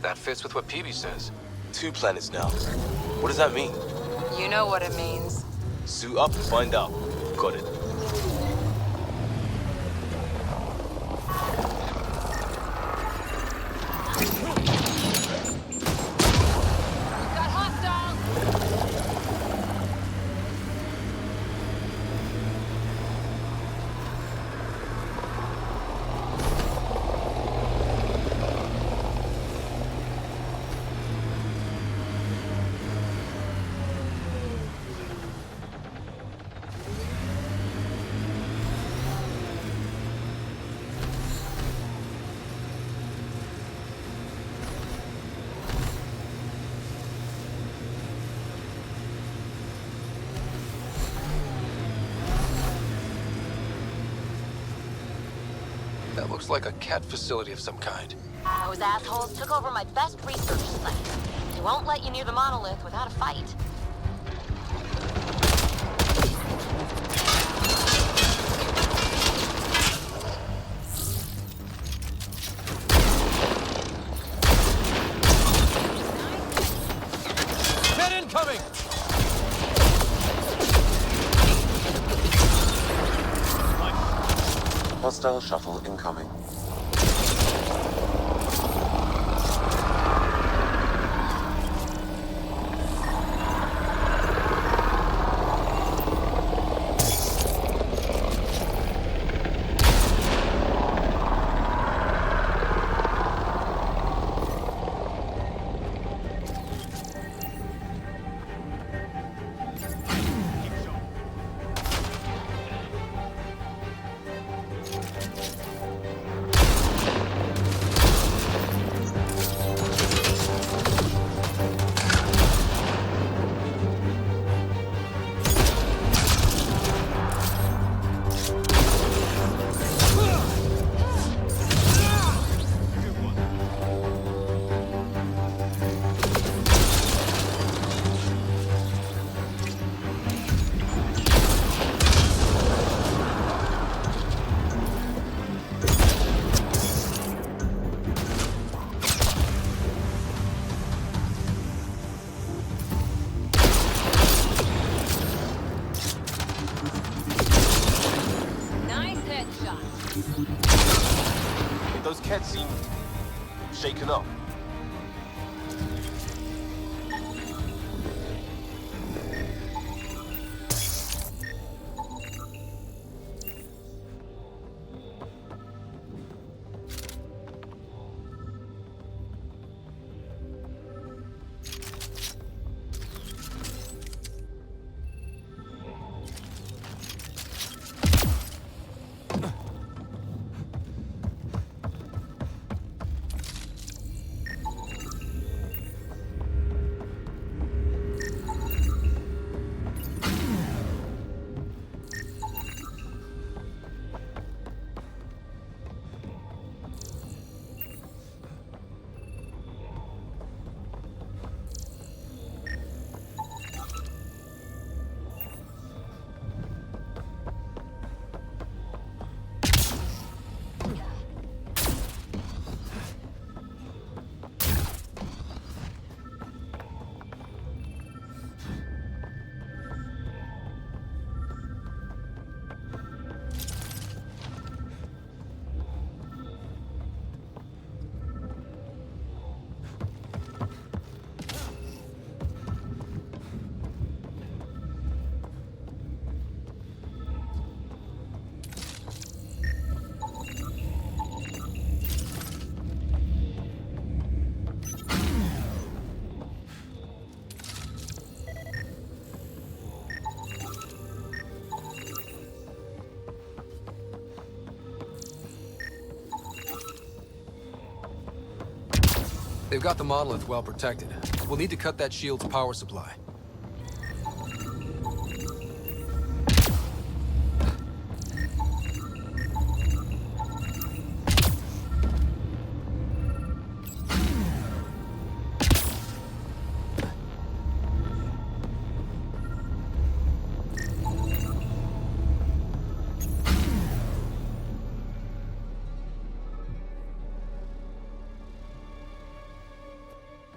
That fits with what Peebee says. 2 planets now. What does that mean? You know what it means. Suit up and find out. Got it. Got hostiles! That looks like a cat facility of some kind. Those assholes took over my best research site. They won't let you near the monolith without a fight. Cat incoming! Hostile shuttle incoming. Those cats seem shaken up. They've got the monolith well protected. We'll need to cut that shield's power supply.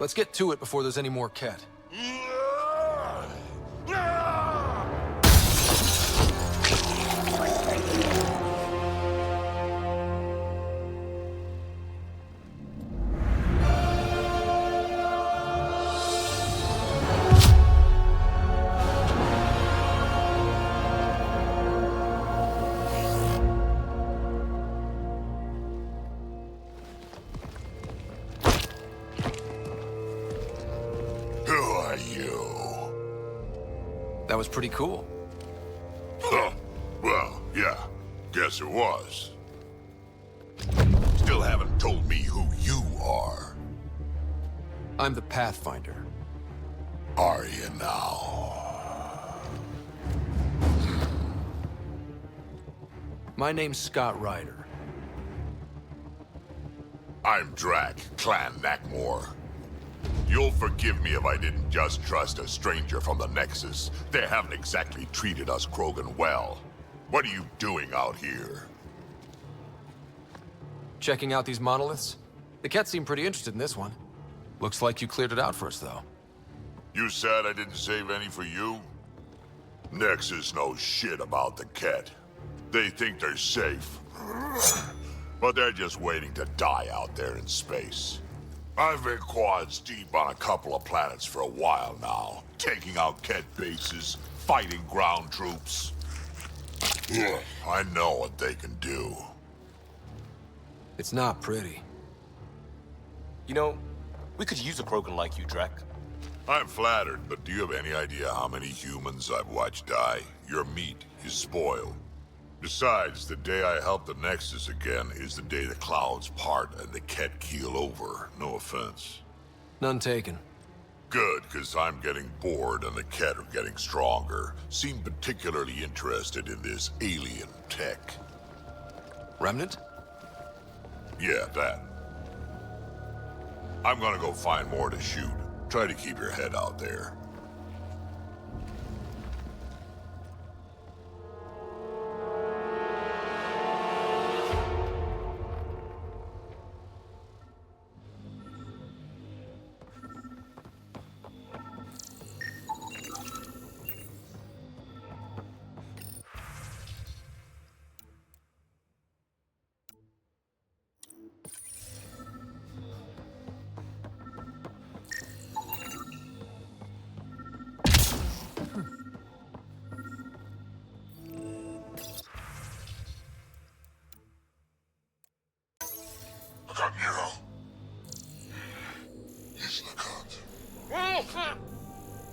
Let's get to it before there's any more Ket. That was pretty cool. Huh. Well, yeah. Guess it was. Still haven't told me who you are. I'm the Pathfinder. Are you now? My name's Scott Ryder. I'm Drack, Clan Nakmor. You'll forgive me if I didn't just trust a stranger from the Nexus. They haven't exactly treated us Krogan well. What are you doing out here? Checking out these monoliths? The Ket seem pretty interested in this one. Looks like you cleared it out for us, though. You said I didn't save any for you? Nexus knows shit about the Ket. They think they're safe. But they're just waiting to die out there in space. I've been quads deep on a couple of planets for a while now, taking out Ket bases, fighting ground troops. I know what they can do. It's not pretty. You know, we could use a Krogan like you, Drack. I'm flattered, but do you have any idea how many humans I've watched die? Your meat is spoiled. Besides, the day I help the Nexus again is the day the clouds part and the Ket keel over. No offense. None taken. Good, because I'm getting bored and the Ket are getting stronger. Seem particularly interested in this alien tech. Remnant? Yeah, that. I'm gonna go find more to shoot. Try to keep your head out there.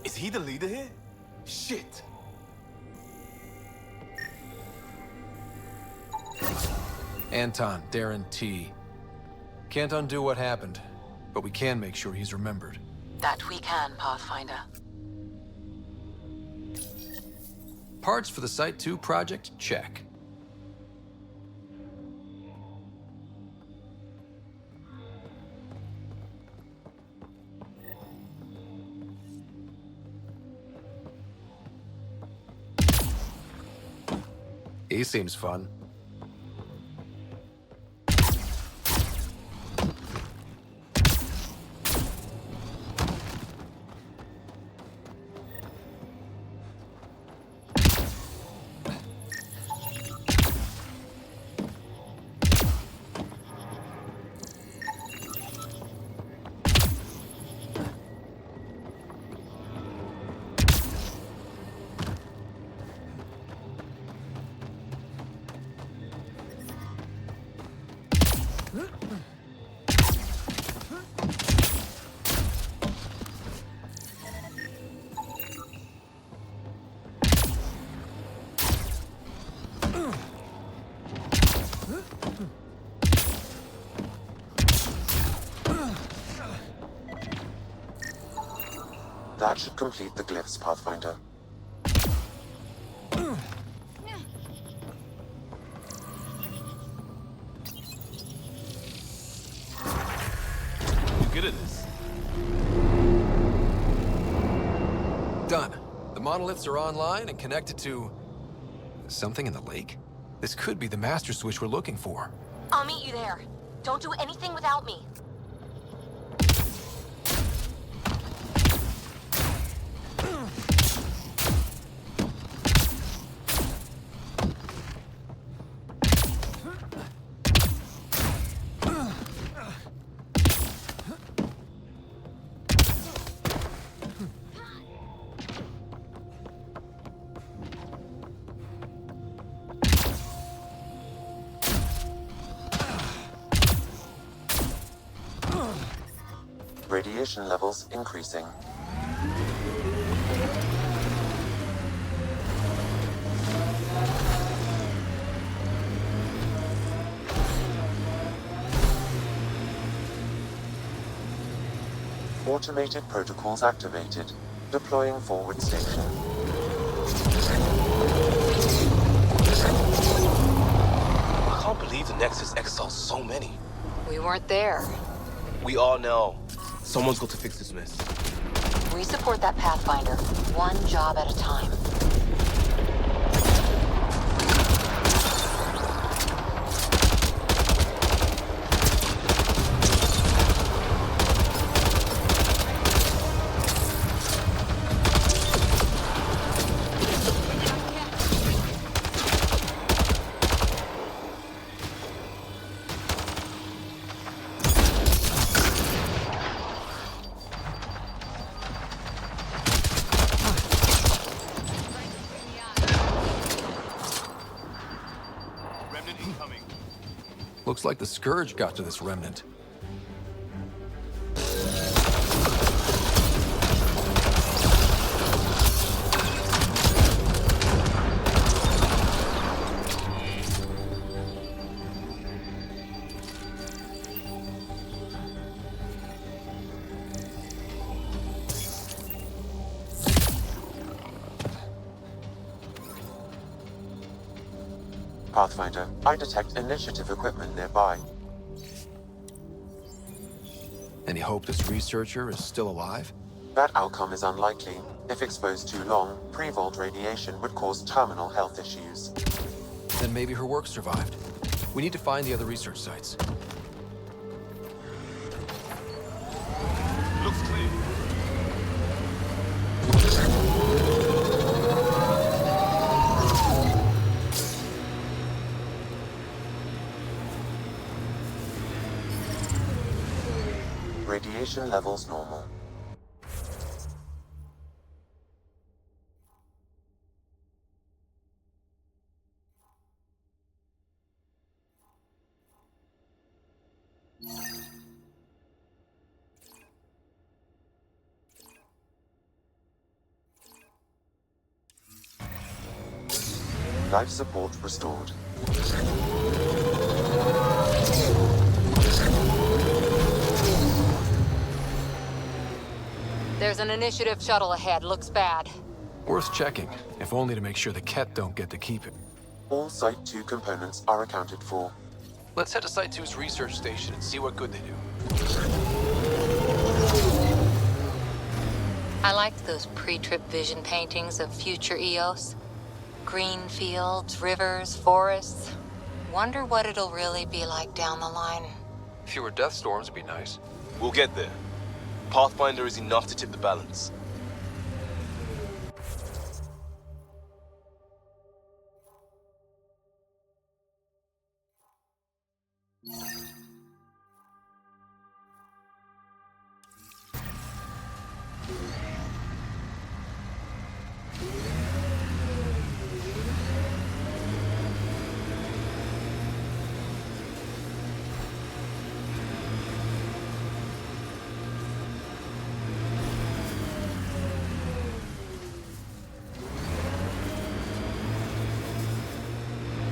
Is he the leader here? Shit. Anton, Darren T. Can't undo what happened, but we can make sure he's remembered. That we can, Pathfinder. Parts for the Site 2 project? Check. He seems fun. That should complete the glyphs, Pathfinder. You're good at this. Done. The monoliths are online and connected to... something in the lake? This could be the master switch we're looking for. I'll meet you there. Don't do anything without me. Radiation levels increasing. Automated protocols activated. Deploying forward station. I can't believe the Nexus exiled so many. We weren't there. We are now. Someone's got to fix this mess. We support that Pathfinder, one job at a time. Looks like the Scourge got to this remnant. Pathfinder, I detect initiative equipment nearby. Any hope this researcher is still alive? That outcome is unlikely. If exposed too long, pre-vault radiation would cause terminal health issues. Then maybe her work survived. We need to find the other research sites. Looks clear. Radiation levels normal. Life support restored. There's an initiative shuttle ahead. Looks bad. Worth checking, if only to make sure the Ket don't get to keep it. All Site 2 components are accounted for. Let's head to Site 2's research station and see what good they do. I liked those pre-trip vision paintings of future Eos. Green fields, rivers, forests. Wonder what it'll really be like down the line. Fewer death storms would be nice. We'll get there. Pathfinder is enough to tip the balance.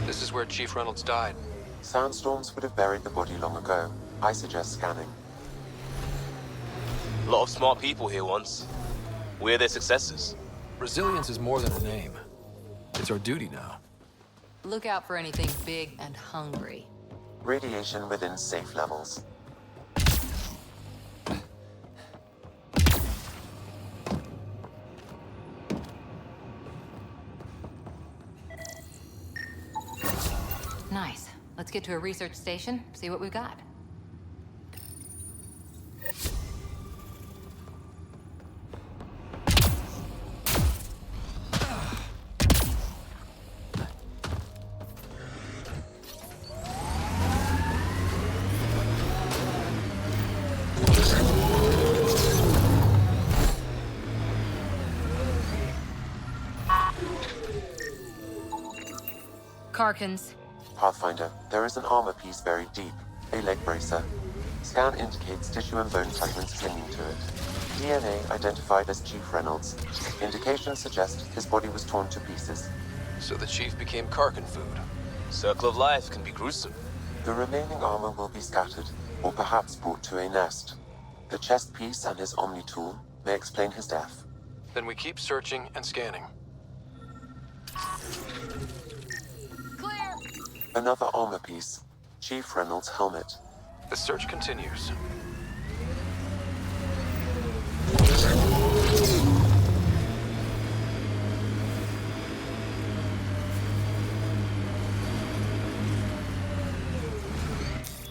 This is where Chief Reynolds died. Sandstorms would have buried the body long ago. I suggest scanning. A lot of smart people here once. We're their successors. Resilience is more than a name. It's our duty now. Look out for anything big and hungry. Radiation within safe levels. Nice. Let's get to a research station, see what we've got. Karkins. Pathfinder, there is an armor piece buried deep, a leg bracer. Scan indicates tissue and bone fragments clinging to it. DNA identified as Chief Reynolds. Indications suggest his body was torn to pieces. So the chief became Karkin food. Circle of life can be gruesome. The remaining armor will be scattered, or perhaps brought to a nest. The chest piece and his Omni tool may explain his death. Then we keep searching and scanning. Clear! Another armor piece, Chief Reynolds' helmet. The search continues.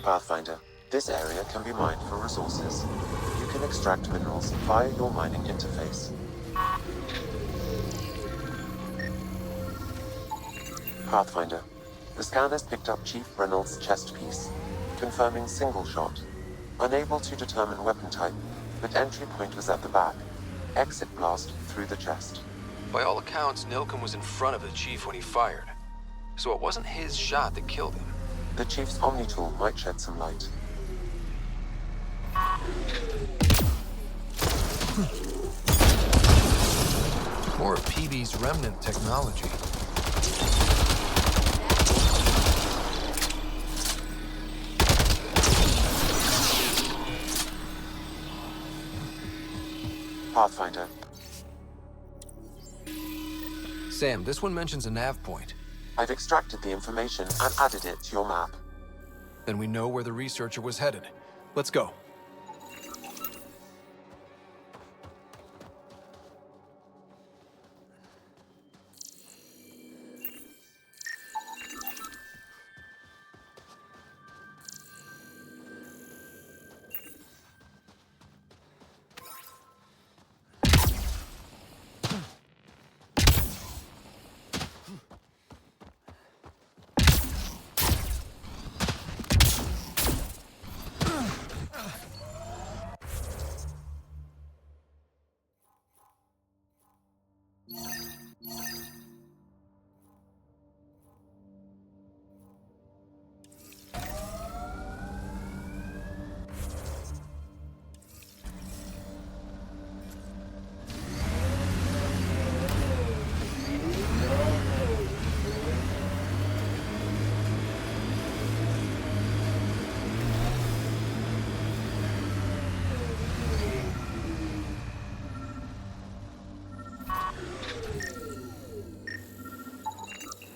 Pathfinder, this area can be mined for resources. You can extract minerals via your mining interface. Pathfinder, the scan has picked up Chief Reynolds' chest piece, confirming single shot. Unable to determine weapon type, but entry point was at the back. Exit blast through the chest. By all accounts, Nilkum was in front of the chief when he fired. So it wasn't his shot that killed him. The Chief's Omni tool might shed some light. More of Peebee's remnant technology. Pathfinder. Sam, this one mentions a nav point. I've extracted the information and added it to your map. Then we know where the researcher was headed. Let's go.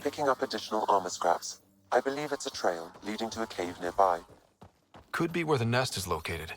Picking up additional armor scraps. I believe it's a trail leading to a cave nearby. Could be where the nest is located.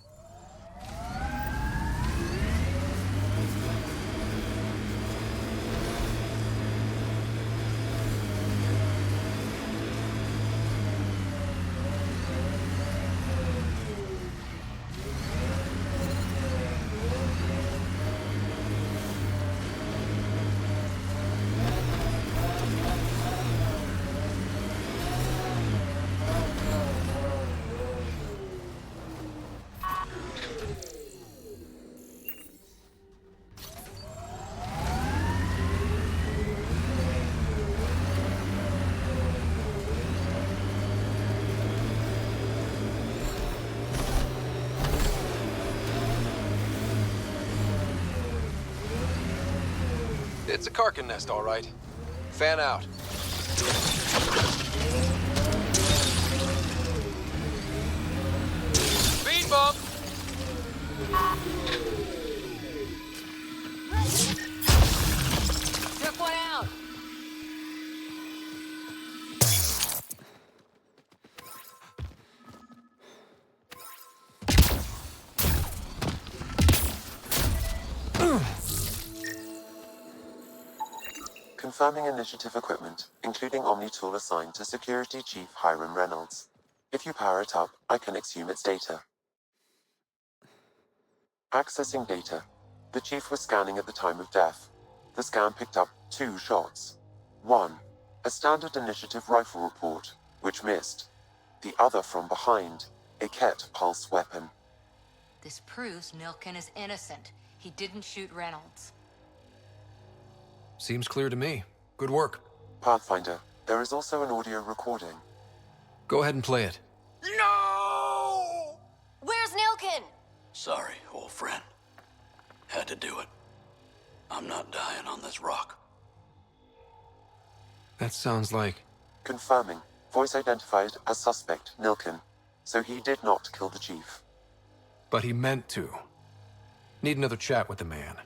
It's a Karkin nest, all right. Fan out. Speed bump! Confirming initiative equipment, including Omni tool assigned to Security Chief Hiram Reynolds. If you power it up, I can exhume its data. Accessing data. The Chief was scanning at the time of death. The scan picked up 2 shots. 1. A standard initiative rifle report, which missed. The other from behind, a Ket pulse weapon. This proves Nilken is innocent. He didn't shoot Reynolds. Seems clear to me. Good work. Pathfinder, there is also an audio recording. Go ahead and play it. No! Where's Nilken? Sorry, old friend. Had to do it. I'm not dying on this rock. That sounds like... Confirming. Voice identified as suspect, Nilken. So he did not kill the Chief. But he meant to. Need another chat with the man.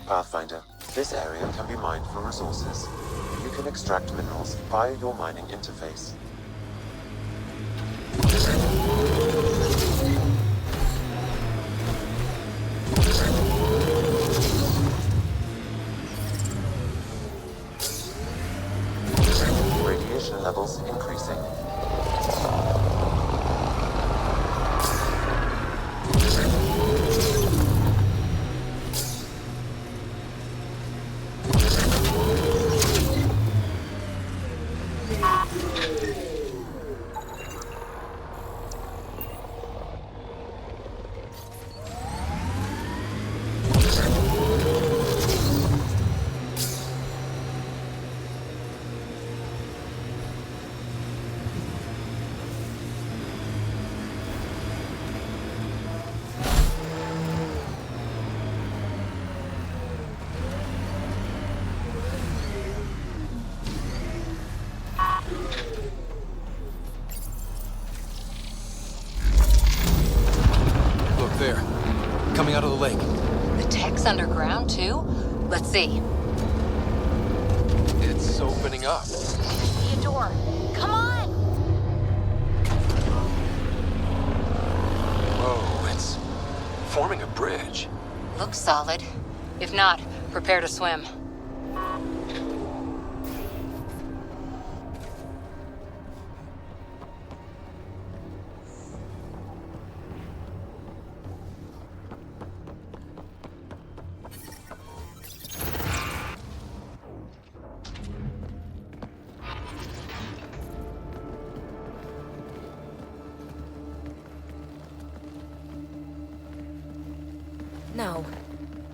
Pathfinder, this area can be mined for resources. You can extract minerals via your mining interface. Radiation levels increasing. There. Coming out of the lake. The tech's underground, too? Let's see. It's opening up. I see a door. Come on! Whoa, it's forming a bridge. Looks solid. If not, prepare to swim.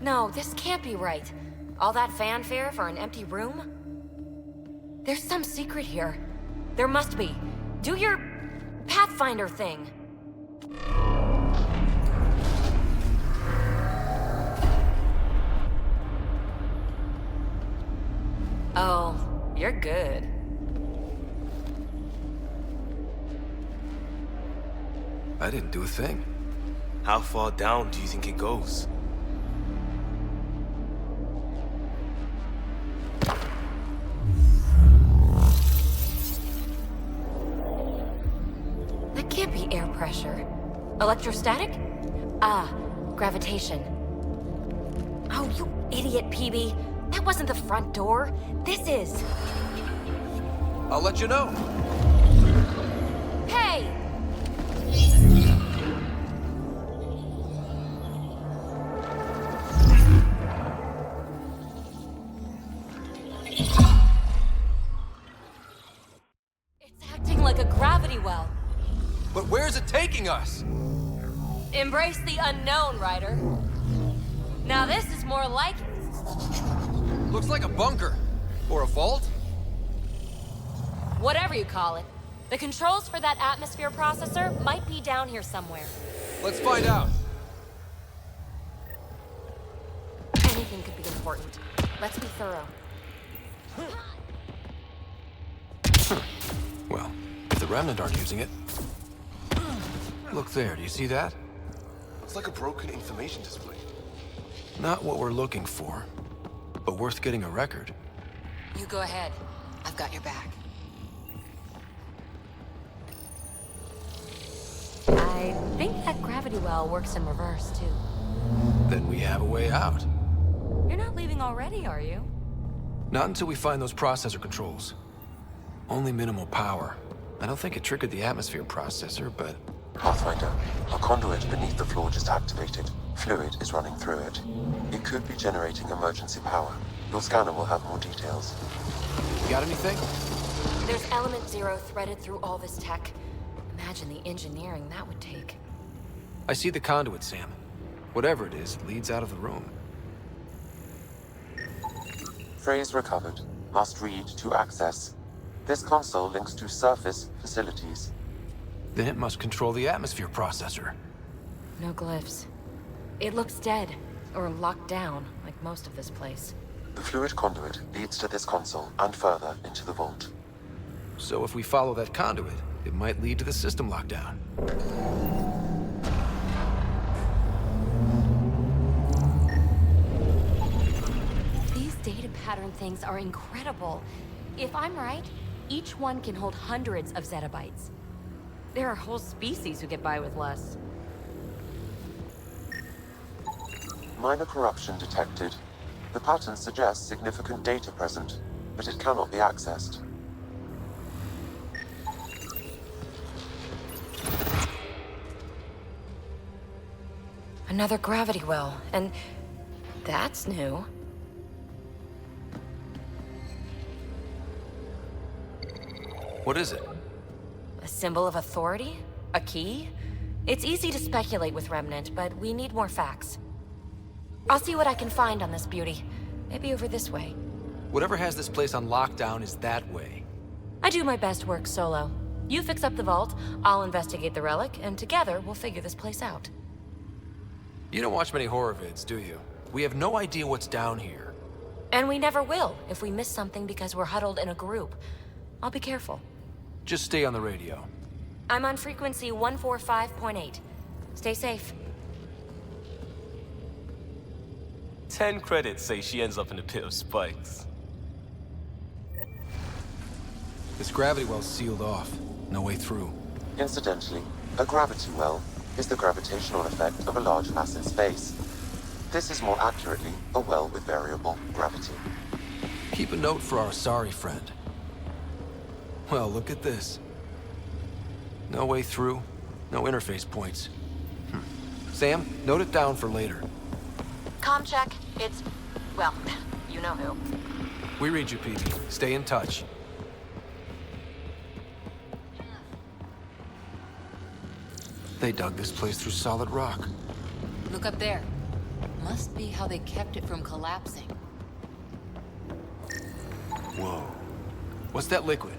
No, this can't be right. All that fanfare for an empty room? There's some secret here. There must be. Do your Pathfinder thing. Oh, you're good. I didn't do a thing. How far down do you think it goes? pressure. Electrostatic? Ah, gravitation. Oh, you idiot, Peebee. That wasn't the front door. This is. I'll let you know. Hey! It's acting like a gravity well. But where's it taking us? Embrace the unknown, Ryder. Now this is more like it. Looks like a bunker. Or a vault? Whatever you call it. The controls for that atmosphere processor might be down here somewhere. Let's find out. Anything could be important. Let's be thorough. Well, if the Remnant aren't using it. Look there, do you see that? It's like a broken information display. Not what we're looking for, but worth getting a record. You go ahead. I've got your back. I think that gravity well works in reverse, too. Then we have a way out. You're not leaving already, are you? Not until we find those processor controls. Only minimal power. I don't think it triggered the atmosphere processor, but... Pathfinder, a conduit beneath the floor just activated. Fluid is running through it. It could be generating emergency power. Your scanner will have more details. Got anything? There's element 0 threaded through all this tech. Imagine the engineering that would take. I see the conduit, Sam. Whatever it is, it leads out of the room. Phrase recovered. Must read to access. This console links to surface facilities. Then it must control the atmosphere processor. No glyphs. It looks dead, or locked down, like most of this place. The fluid conduit leads to this console and further into the vault. So if we follow that conduit, it might lead to the system lockdown. These data pattern things are incredible. If I'm right, each one can hold hundreds of zettabytes. There are whole species who get by with less. Minor corruption detected. The pattern suggests significant data present, but it cannot be accessed. Another gravity well, and that's new. What is it? A symbol of authority? A key? It's easy to speculate with Remnant, but we need more facts. I'll see what I can find on this beauty. Maybe over this way. Whatever has this place on lockdown is that way. I do my best work solo. You fix up the vault, I'll investigate the relic, and together we'll figure this place out. You don't watch many horror vids, do you? We have no idea what's down here. And we never will if we miss something because we're huddled in a group. I'll be careful. Just stay on the radio. I'm on frequency 145.8. Stay safe. 10 credits say she ends up in a pit of spikes. This gravity well's sealed off. No way through. Incidentally, a gravity well is the gravitational effect of a large acid space. This is more accurately a well with variable gravity. Keep a note for our sorry friend. Well, look at this. No way through, no interface points. Sam, note it down for later. Comm check. It's... well, you know who. We read you, Peebee. Stay in touch. They dug this place through solid rock. Look up there. Must be how they kept it from collapsing. Whoa. What's that liquid?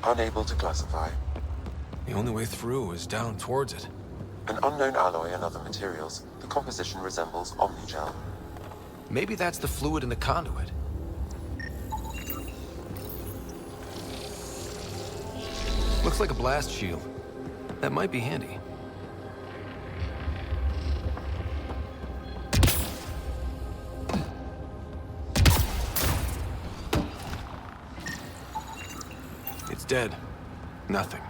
Unable to classify. The only way through is down towards it. An unknown alloy and other materials. The composition resembles omnigel. Maybe that's the fluid in the conduit. Looks like a blast shield. That might be handy. It's dead. Nothing.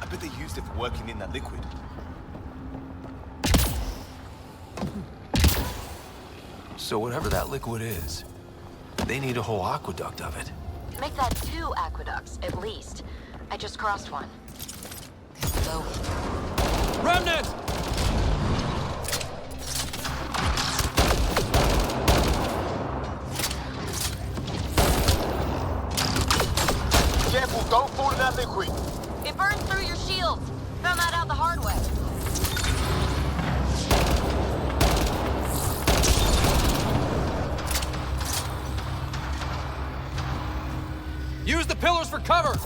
I bet they used it for working in that liquid. So whatever that liquid is, they need a whole aqueduct of it. Make that 2 aqueducts, at least. I just crossed one. Low. Remnant! Careful, don't fall in that liquid. It burns through your shields. Found that out the hard way. Use the pillars for cover!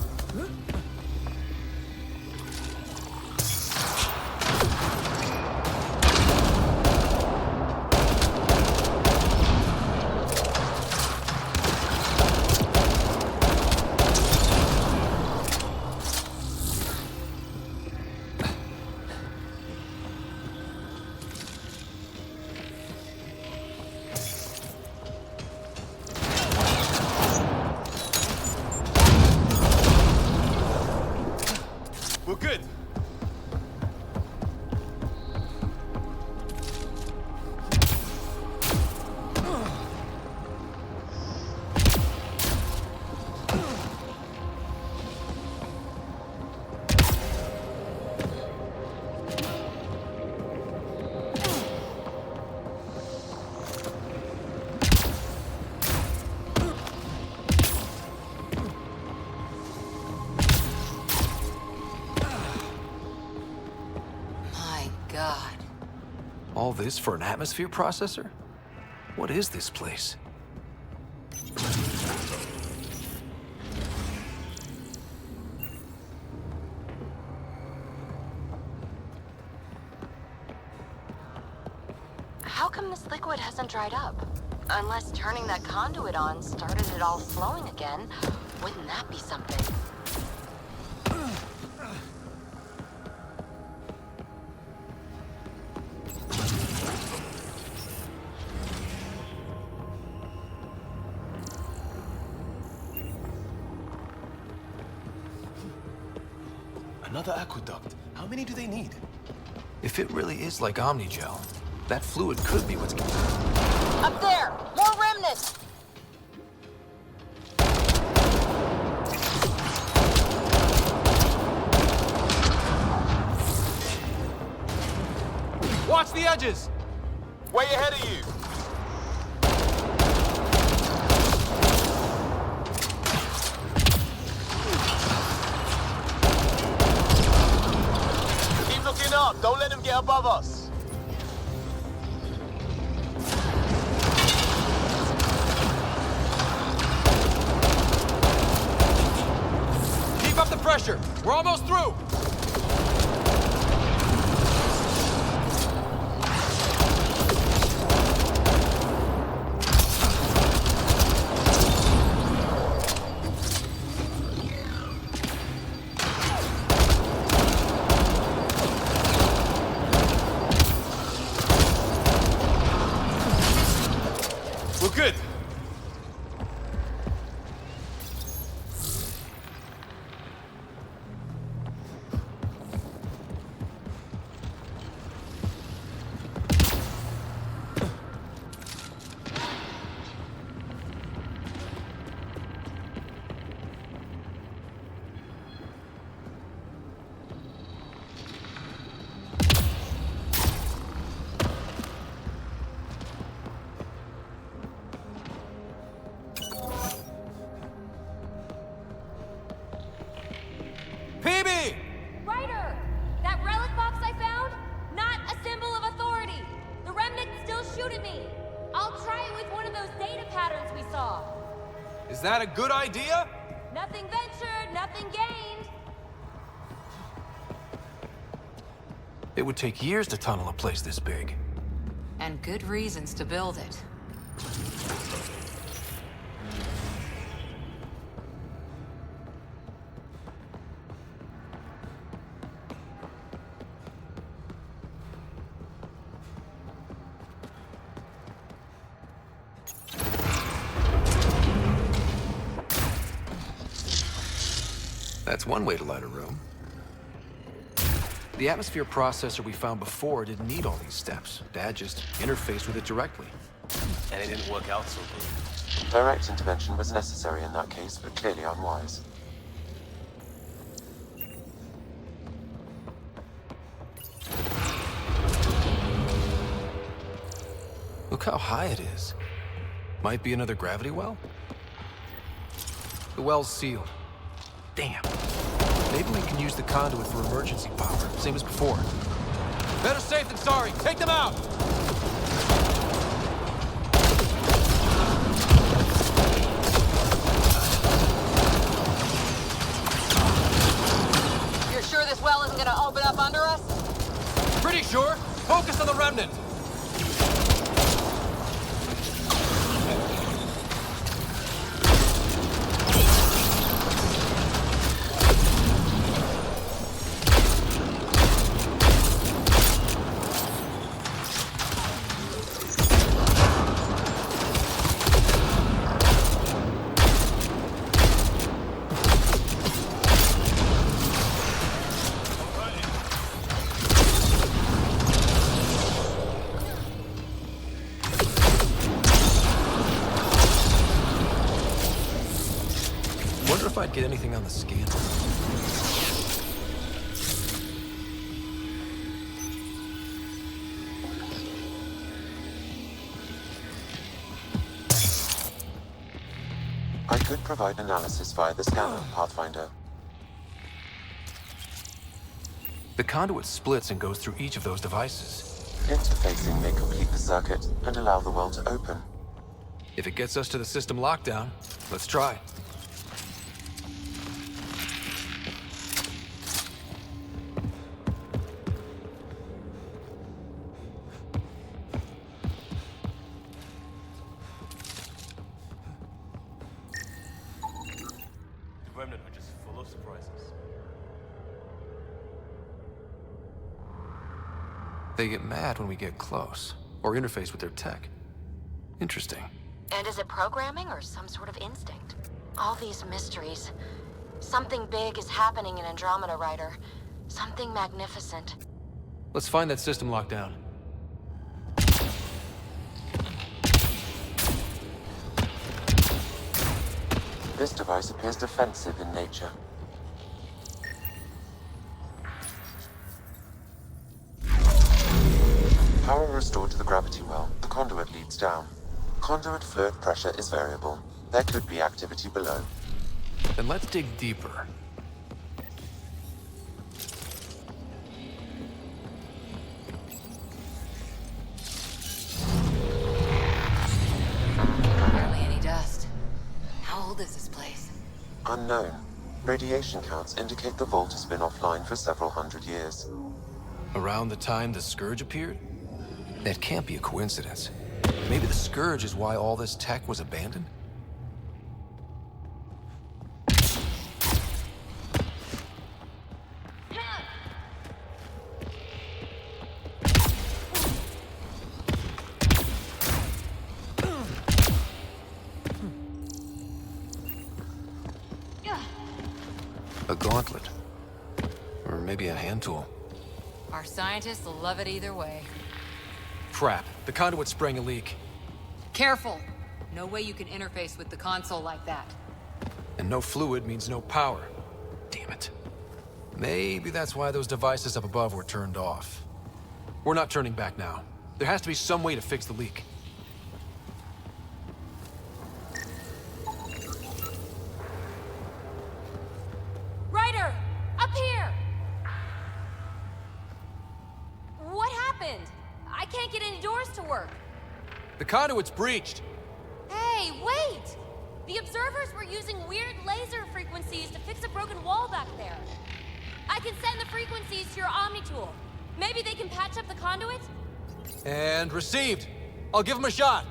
We're good. God. All this for an atmosphere processor? What is this place? How come this liquid hasn't dried up? Unless turning that conduit on started it all flowing again. Wouldn't that be something? Another aqueduct. How many do they need? If it really is like Omnigel, that fluid could be what's... Up there! More remnants! Watch the edges! Way ahead of you! Keep looking up! Don't let them get above us! Keep up the pressure! We're almost through! We're good! Peebee! Ryder! That relic box I found? Not a symbol of authority. The remnant still shoot at me. I'll try it with one of those data patterns we saw. Is that a good idea? Nothing ventured, nothing gained. It would take years to tunnel a place this big. And good reasons to build it. That's one way to light a room. The atmosphere processor we found before didn't need all these steps. Dad just interfaced with it directly. And it didn't work out so good. Direct intervention was necessary in that case, but clearly unwise. Look how high it is. Might be another gravity well? The well's sealed. Damn. Maybe we can use the conduit for emergency power, same as before. Better safe than sorry. Take them out! You're sure this well isn't gonna open up under us? Pretty sure. Focus on the remnant. If I'd get anything on the scanner. I could provide analysis via the scanner, Pathfinder. The conduit splits and goes through each of those devices. Interfacing may complete the circuit and allow the well to open. If it gets us to the system lockdown, let's try. Remnant are just full of surprises. They get mad when we get close, or interface with their tech. Interesting. And is it programming or some sort of instinct? All these mysteries. Something big is happening in Andromeda, Ryder. Something magnificent. Let's find that system lockdown. This device appears defensive in nature. Power restored to the gravity well. The conduit leads down. Conduit fluid pressure is variable. There could be activity below. Then let's dig deeper. Barely any dust. How old is this place? Unknown. Radiation counts indicate the vault has been offline for several hundred years. Around the time the Scourge appeared? That can't be a coincidence. Maybe the Scourge is why all this tech was abandoned? A gauntlet. Or maybe a hand tool. Our scientists will love it either way. Crap. The conduit sprang a leak. Careful! No way you can interface with the console like that. And no fluid means no power. Damn it. Maybe that's why those devices up above were turned off. We're not turning back now. There has to be some way to fix the leak. Ryder! Up here! What happened? I can't get any doors to work. The conduit's breached. Hey, wait! The observers were using weird laser frequencies to fix a broken wall back there. I can send the frequencies to your Omni tool. Maybe they can patch up the conduit? And received. I'll give him a shot.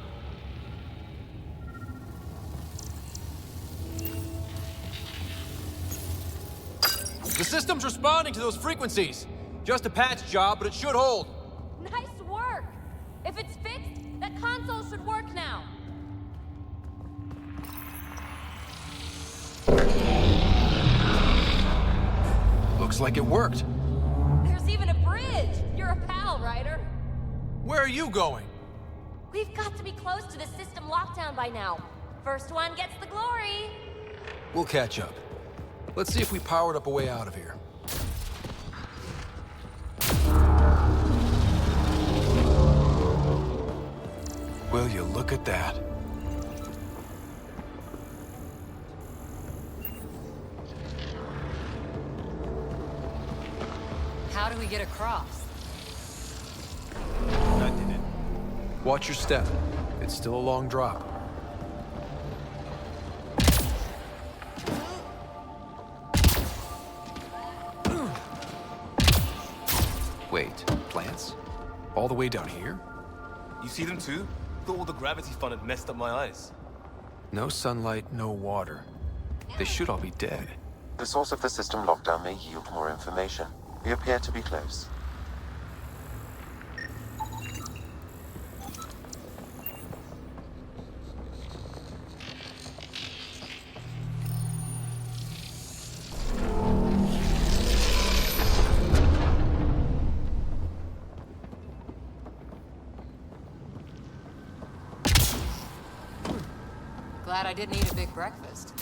The system's responding to those frequencies. Just a patch job, but it should hold. Nice work! If it's fixed, that console should work now. Looks like it worked. There's even a bridge! You're a pal, Ryder. Where are you going? We've got to be close to the system lockdown by now. First one gets the glory. We'll catch up. Let's see if we powered up a way out of here. Will you look at that? How do we get across? I did it. Watch your step. It's still a long drop. Wait, plants? All the way down here? You see them too? Thought all the gravity fun had messed up my eyes. No sunlight, no water. They should all be dead. The source of the system lockdown may yield more information. We appear to be close. Glad I didn't eat a big breakfast.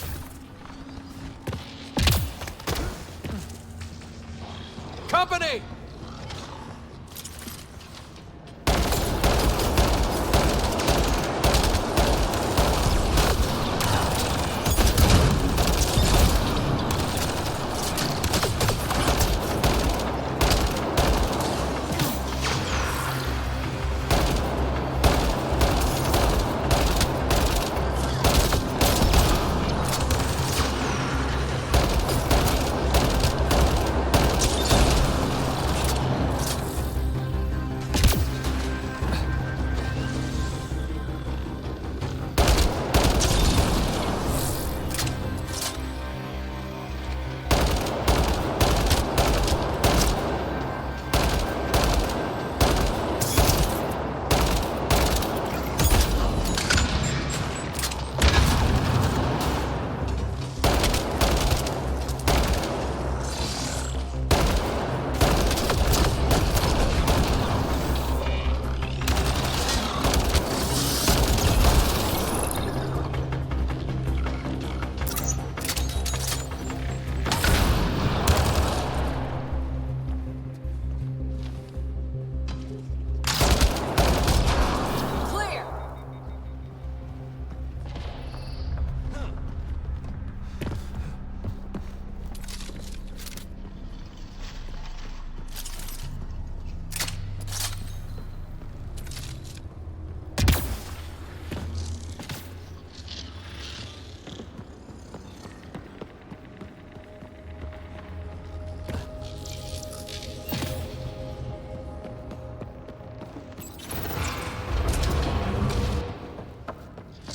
Company!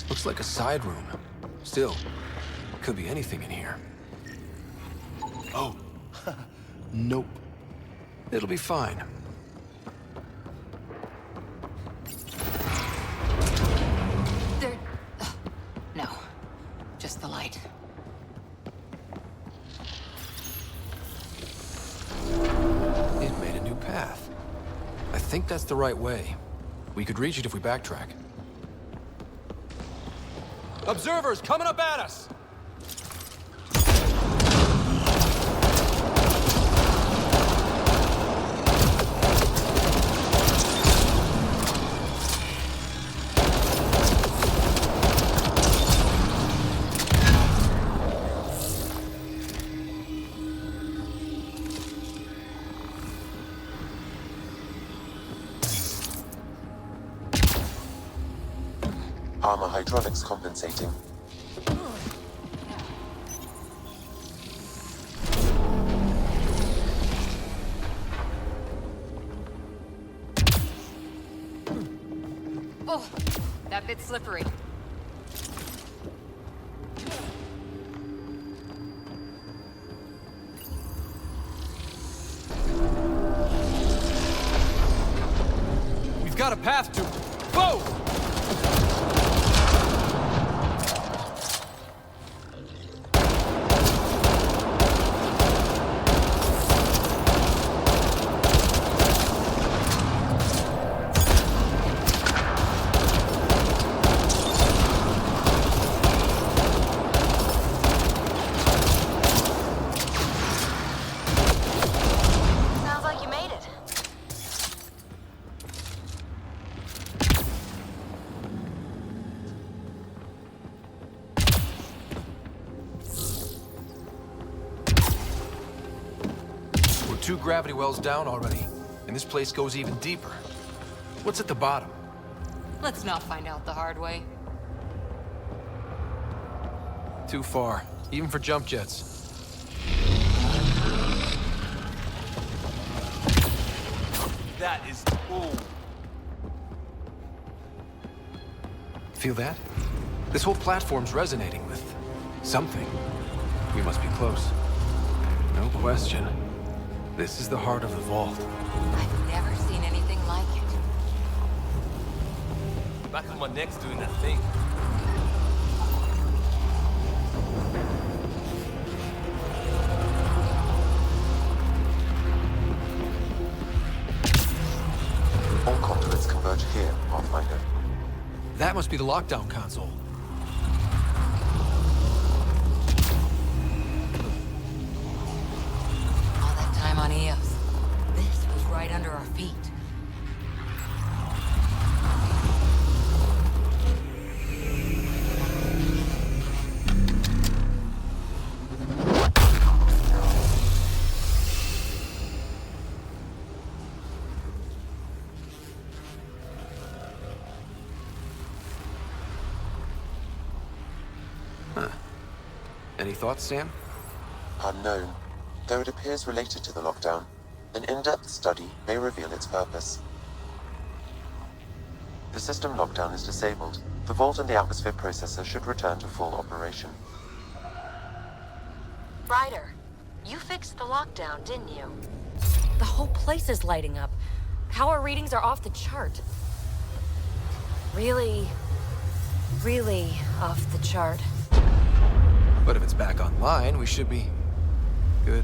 Looks like a side room. Still, could be anything in here. Oh, nope. It'll be fine. There... no. Just the light. It made a new path. I think that's the right way. We could reach it if we backtrack. Observers coming up at us! Armor hydraulics compensating. Oh, that bit's slippery. We've got a path to... Whoa! 2 gravity wells down already, and this place goes even deeper. What's at the bottom? Let's not find out the hard way. Too far, even for jump jets. That is... Ooh. Feel that? This whole platform's resonating with something. We must be close. No question. This is the heart of the vault. I've never seen anything like it. Back of my neck's doing that thing. All conduits converge here, Pathfinder. That must be the lockdown console. All that time on Eos. This was right under our feet. Any thoughts, Sam? Unknown. Though it appears related to the lockdown, an in-depth study may reveal its purpose. The system lockdown is disabled. The vault and the atmosphere processor should return to full operation. Ryder, you fixed the lockdown, didn't you? The whole place is lighting up. Power readings are off the chart. Really off the chart. But if it's back online, we should be good.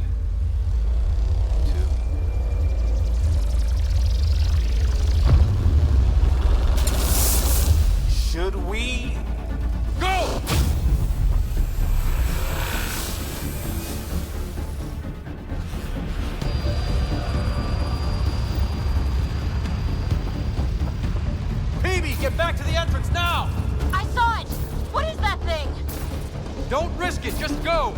Should we... Go! Peebee, get back to the entrance now! I saw it! What is that thing? Don't risk it, just go!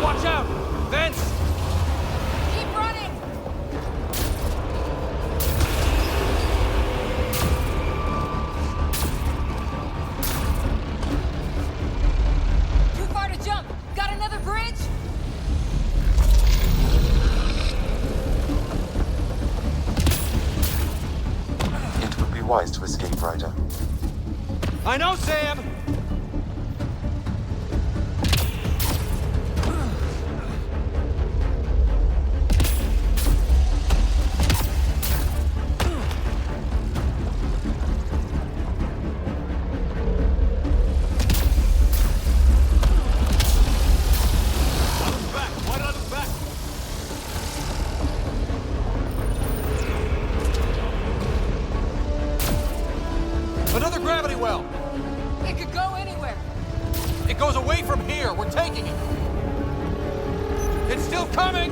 Watch out! Vents! Keep running! Too far to jump! Got another bridge? It would be wise to escape, Ryder. I know, Sam! Another gravity well! It could go anywhere. It goes away from here. We're taking it. It's still coming!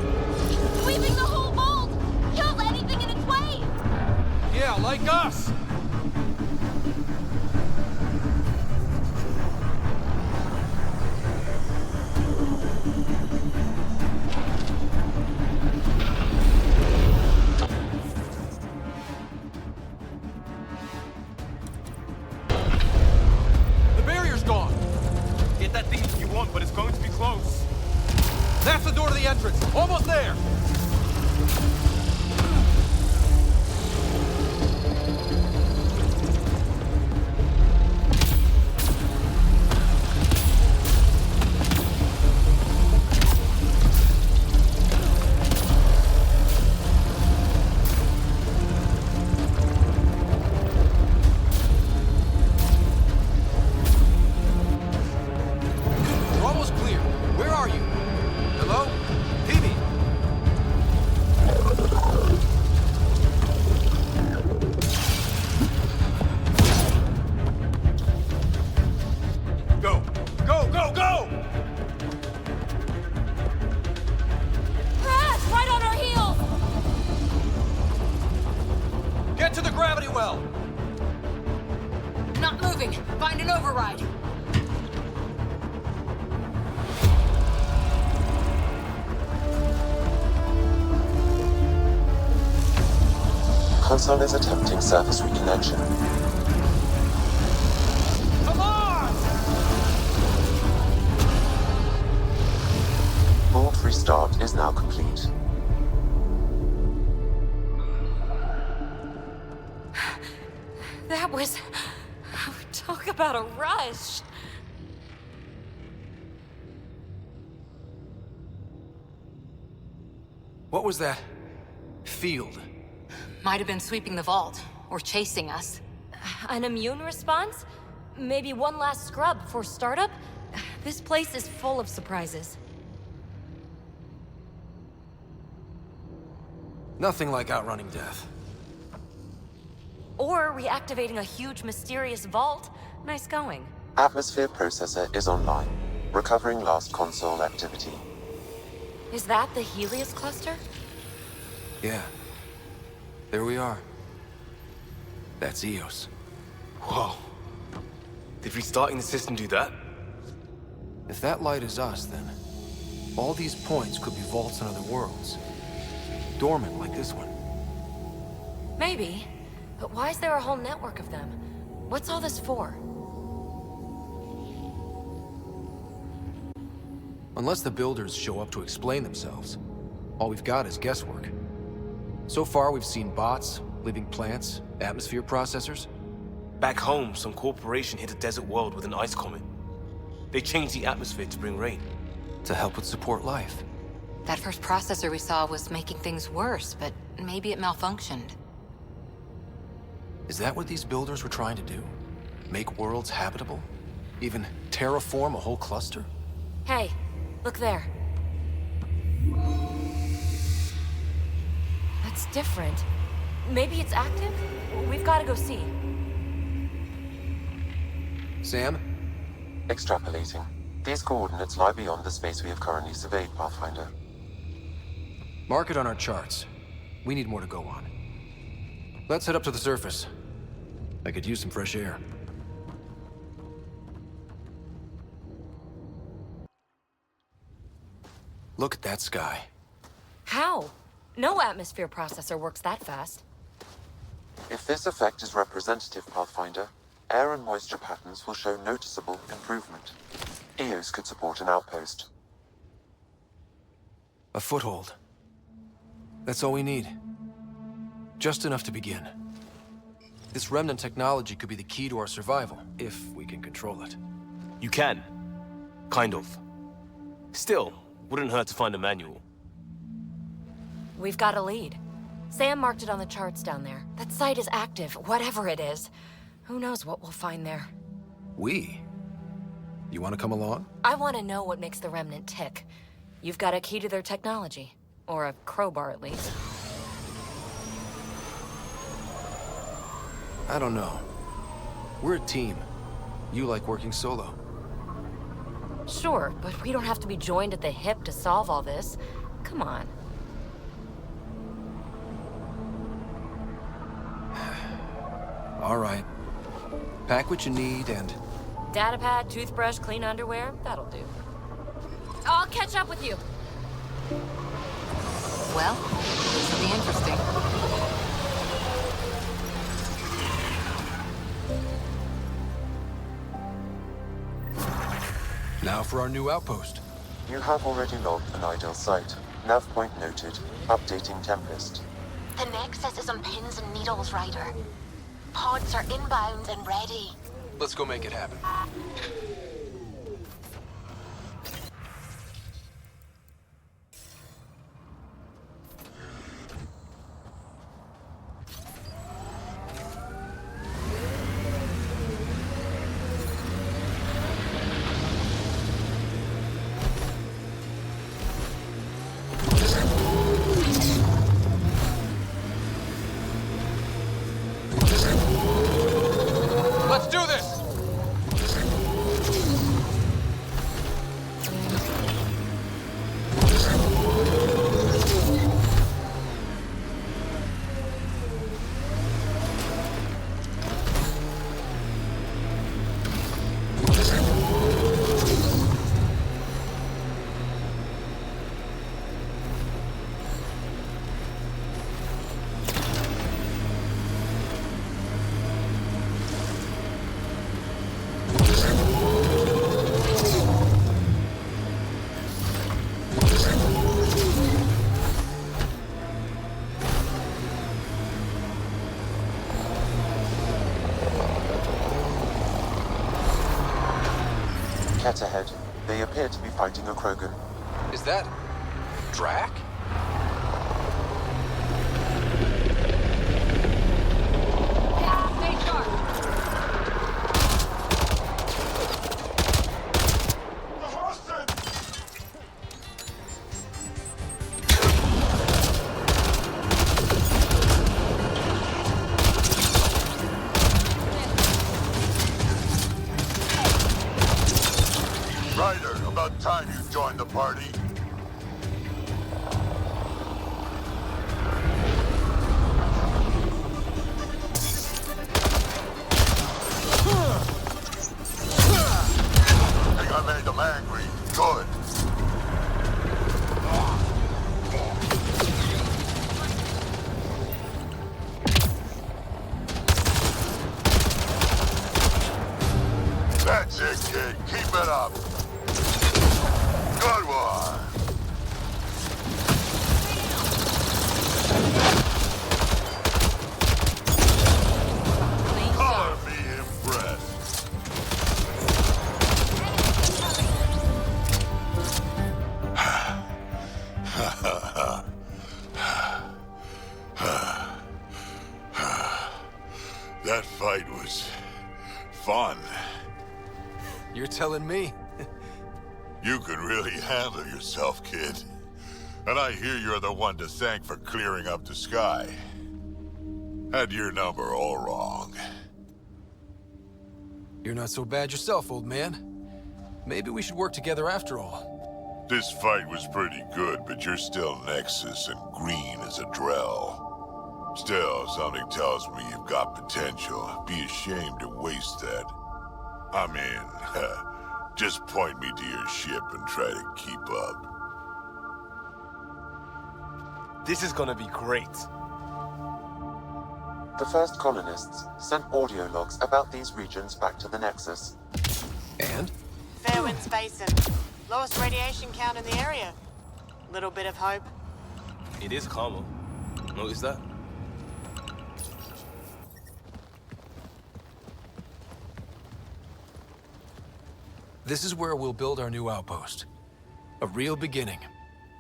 Sweeping the whole vault! Kill anything in its way! Yeah, like us! The barrier's gone! Get that thing if you want, but it's going to be close. That's the door to the entrance. Almost there! We're almost clear. Where are you? Hello? Peebee? console is attempting surface reconnection. Come on! Board restart is now complete. That was... Talk about a rush. What was that? Field. Might have been sweeping the vault, or chasing us. An immune response? Maybe one last scrub for startup? This place is full of surprises. Nothing like outrunning death. Or reactivating a huge, mysterious vault. Nice going. Atmosphere processor is online, recovering last console activity. Is that the Helios cluster? Yeah. There we are. That's Eos. Whoa. Did restarting the system do that? If that light is us, then all these points could be vaults on other worlds. Dormant like this one. Maybe. But why is there a whole network of them? What's all this for? Unless the builders show up to explain themselves, all we've got is guesswork. So far, we've seen bots, living plants, atmosphere processors. Back home, some corporation hit a desert world with an ice comet. They changed the atmosphere to bring rain. To help with support life. That first processor we saw was making things worse, but maybe it malfunctioned. Is that what these builders were trying to do? Make worlds habitable? Even terraform a whole cluster? Hey, look there. That's different. Maybe it's active? We've got to go see. Sam? Extrapolating. These coordinates lie beyond the space we have currently surveyed, Pathfinder. Mark it on our charts. We need more to go on. Let's head up to the surface. I could use some fresh air. Look at that sky. How? No atmosphere processor works that fast. If this effect is representative, Pathfinder, air and moisture patterns will show noticeable improvement. Eos could support an outpost. A foothold. That's all we need. Just enough to begin. This remnant technology could be the key to our survival, if we can control it. You can. Kind of. Still, wouldn't hurt to find a manual. We've got a lead. Sam marked it on the charts down there. That site is active, whatever it is. Who knows what we'll find there. We? You want to come along? I want to know what makes the remnant tick. You've got a key to their technology. Or a crowbar, at least. I don't know. We're a team. You like working solo. Sure, but we don't have to be joined at the hip to solve all this. Come on. All right. Pack what you need and... Datapad, toothbrush, clean underwear, that'll do. I'll catch up with you. Well, this will be interesting. Now for our new outpost. You have already logged an ideal site. Nav point noted. Updating Tempest. The Nexus is on pins and needles, Ryder. Pods are inbound and ready. Let's go make it happen. Let's do this! Ket ahead. They appear to be fighting a Krogan. Is that... Drack? Stay sharp. Ryder, about time you joined the party. Think I made them angry. Good. That's it, kid. Keep it up. Good one. Color me impressed. That fight was fun. You're telling me? You can really handle yourself, kid. And I hear you're the one to thank for clearing up the sky. Had your number all wrong. You're not so bad yourself, old man. Maybe we should work together after all. This fight was pretty good, but you're still Nexus and green as a Drell. Still, something tells me you've got potential. Be ashamed to waste that. I mean, just point me to your ship and try to keep up. This is gonna be great. The first colonists sent audio logs about these regions back to the Nexus. And? Fairwind's Basin. Lowest radiation count in the area. Little bit of hope. It is calmer. Notice that? This is where we'll build our new outpost. A real beginning.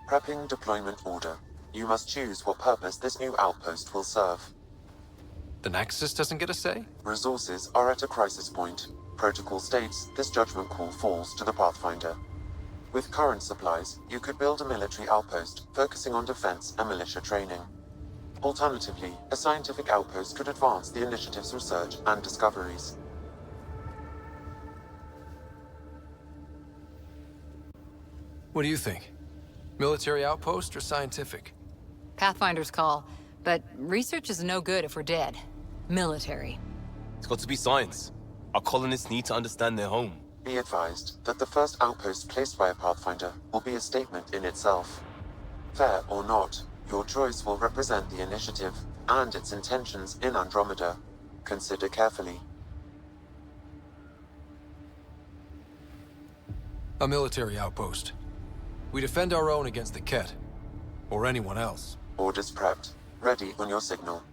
Prepping deployment order. You must choose what purpose this new outpost will serve. The Nexus doesn't get a say? Resources are at a crisis point. Protocol states this judgment call falls to the Pathfinder. With current supplies, you could build a military outpost focusing on defense and militia training. Alternatively, a scientific outpost could advance the initiative's research and discoveries. What do you think? Military outpost or scientific? Pathfinder's call, but research is no good if we're dead. Military. It's got to be science. Our colonists need to understand their home. Be advised that the first outpost placed by a Pathfinder will be a statement in itself. Fair or not, your choice will represent the initiative and its intentions in Andromeda. Consider carefully. A military outpost. We defend our own against the Ket. Or anyone else. Orders prepped. Ready on your signal.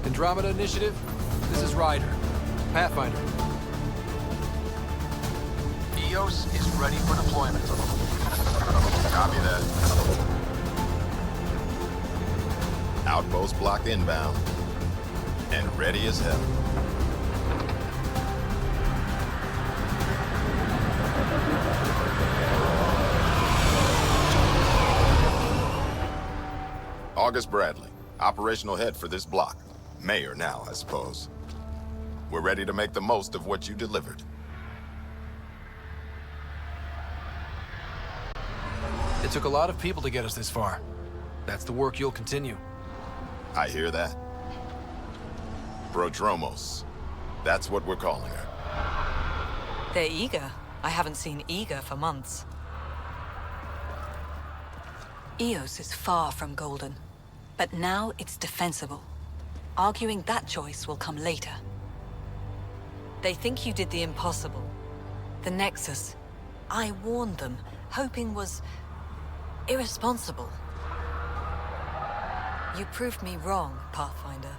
Andromeda Initiative, this is Ryder. Pathfinder. EOS is ready for deployment. Copy that. Outpost blocked inbound. And ready as hell. August Bradley, operational head for this block. Mayor now, I suppose. We're ready to make the most of what you delivered. It took a lot of people to get us this far. That's the work you'll continue. I hear that. Prodromos. That's what we're calling her. They're eager. I haven't seen eager for months. EOS is far from golden, but now it's defensible. Arguing that choice will come later. They think you did the impossible. The Nexus. I warned them, hoping was irresponsible. You proved me wrong, Pathfinder.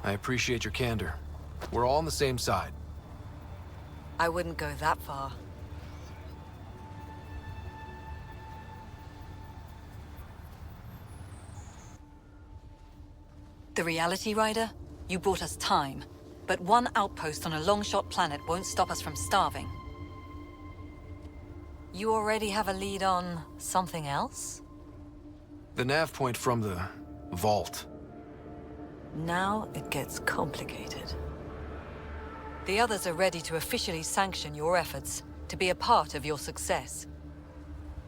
I appreciate your candor. We're all on the same side. I wouldn't go that far. The reality, Ryder? You brought us time. But one outpost on a long-shot planet won't stop us from starving. You already have a lead on something else? The nav point from the vault. Now it gets complicated. The others are ready to officially sanction your efforts, to be a part of your success.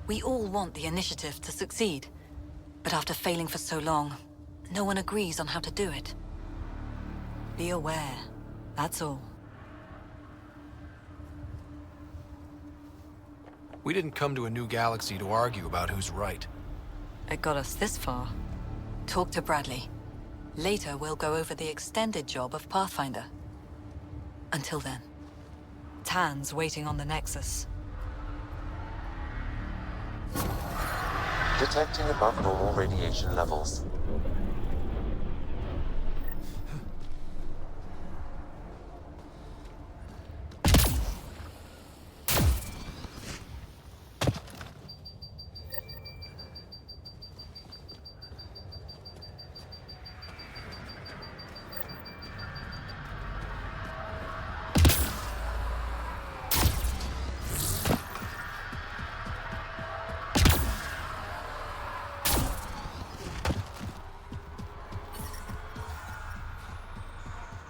We all want the initiative to succeed, but after failing for so long, no one agrees on how to do it. Be aware, that's all. We didn't come to a new galaxy to argue about who's right. It got us this far. Talk to Bradley. Later, we'll go over the extended job of Pathfinder. Until then, Tan's waiting on the Nexus. Detecting above normal radiation levels.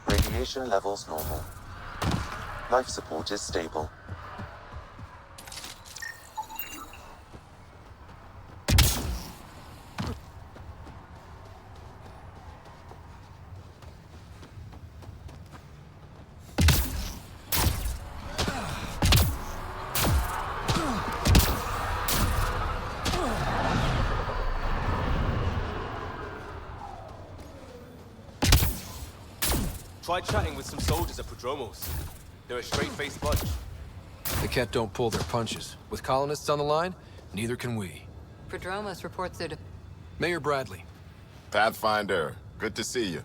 Radiation levels normal. Life support is stable. Try chatting with some soldiers at Prodromos. They're a straight-faced bunch. The Ket don't pull their punches. With colonists on the line, neither can we. Prodromos reports their... Mayor Bradley. Pathfinder, good to see you.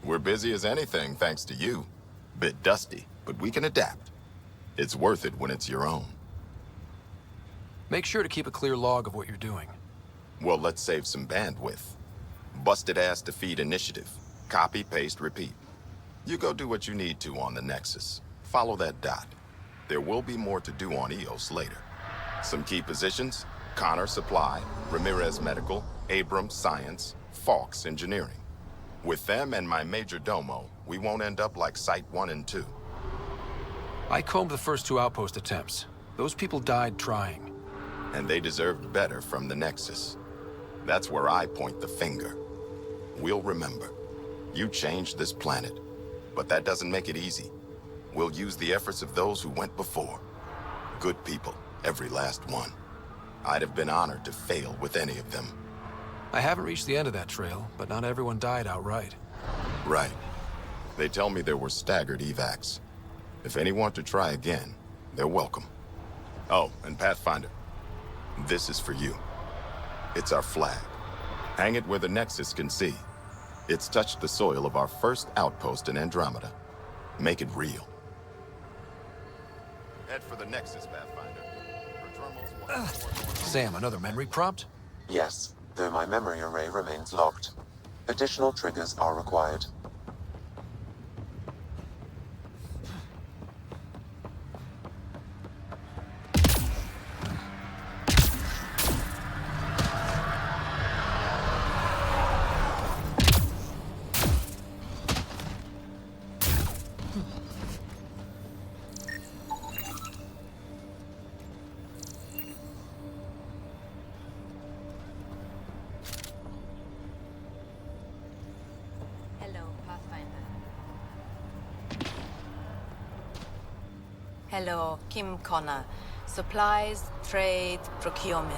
We're busy as anything, thanks to you. Bit dusty, but we can adapt. It's worth it when it's your own. Make sure to keep a clear log of what you're doing. Well, let's save some bandwidth. Busted ass defeat initiative. Copy, paste, repeat. You go do what you need to on the Nexus. Follow that dot. There will be more to do on EOS later. Some key positions: Connor Supply, Ramirez Medical, Abrams Science, Fawkes Engineering. With them and my major domo, we won't end up like Site 1 and 2. I combed the first 2 outpost attempts. Those people died trying. And they deserved better from the Nexus. That's where I point the finger. We'll remember. You changed this planet, but that doesn't make it easy. We'll use the efforts of those who went before. Good people, every last one. I'd have been honored to fail with any of them. I haven't reached the end of that trail, but not everyone died outright. Right. They tell me there were staggered evacs. If any want to try again, they're welcome. Oh, and Pathfinder, this is for you. It's our flag. Hang it where the Nexus can see. It's touched the soil of our first outpost in Andromeda. Make it real. Head for the Nexus, Pathfinder. Sam, another memory prompt? Yes, though my memory array remains locked. Additional triggers are required. Hello, Kim Connor. Supplies, trade, procurement.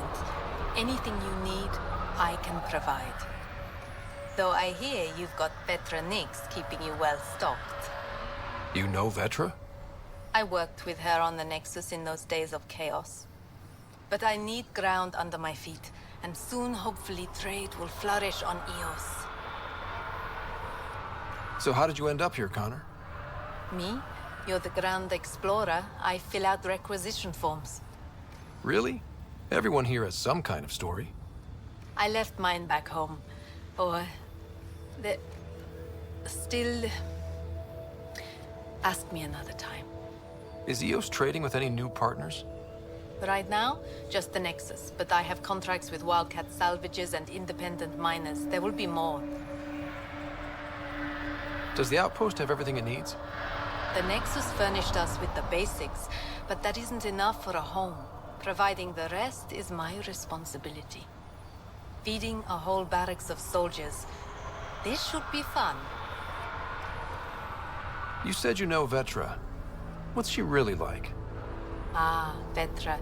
Anything you need, I can provide. Though I hear you've got Vetra Nix keeping you well stocked. You know Vetra? I worked with her on the Nexus in those days of chaos. But I need ground under my feet. And soon, hopefully, trade will flourish on Eos. So how did you end up here, Connor? Me? You're the Grand Explorer. I fill out requisition forms. Really? Everyone here has some kind of story. I left mine back home. Or... Still... Ask me another time. Is Eos trading with any new partners? Right now, just the Nexus, but I have contracts with Wildcat salvages and independent miners. There will be more. Does the outpost have everything it needs? The Nexus furnished us with the basics, but that isn't enough for a home. Providing the rest is my responsibility. Feeding a whole barracks of soldiers. This should be fun. You said you know Vetra. What's she really like? Ah, Vetra.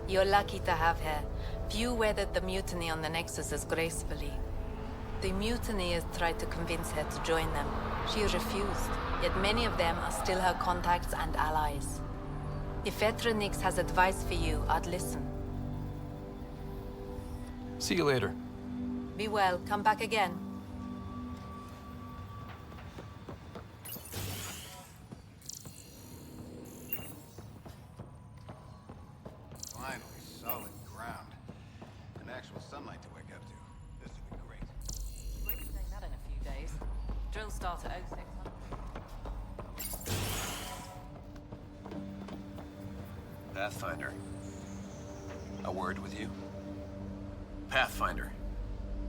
You're lucky to have her. Few weathered the mutiny on the Nexus as gracefully. The mutineers tried to convince her to join them. She refused, yet many of them are still her contacts and allies. If Vetra Nix has advice for you, I'd listen. See you later. Be well. Come back again. Finally, solid ground. And actual sunlight to wake up to. This would be great. Won't be doing that in a few days. Drill start at 0600. Pathfinder. A word with you? Pathfinder.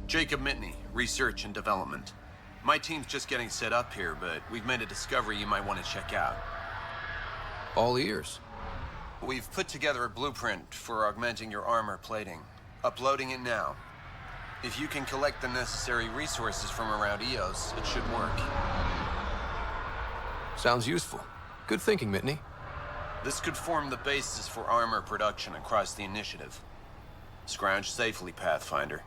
Jacob Mitney, Research and Development. My team's just getting set up here, but we've made a discovery you might want to check out. All ears. We've put together a blueprint for augmenting your armor plating. Uploading it now. If you can collect the necessary resources from around Eos, it should work. Sounds useful. Good thinking, Mitney. This could form the basis for armor production across the initiative. Scrounge safely, Pathfinder.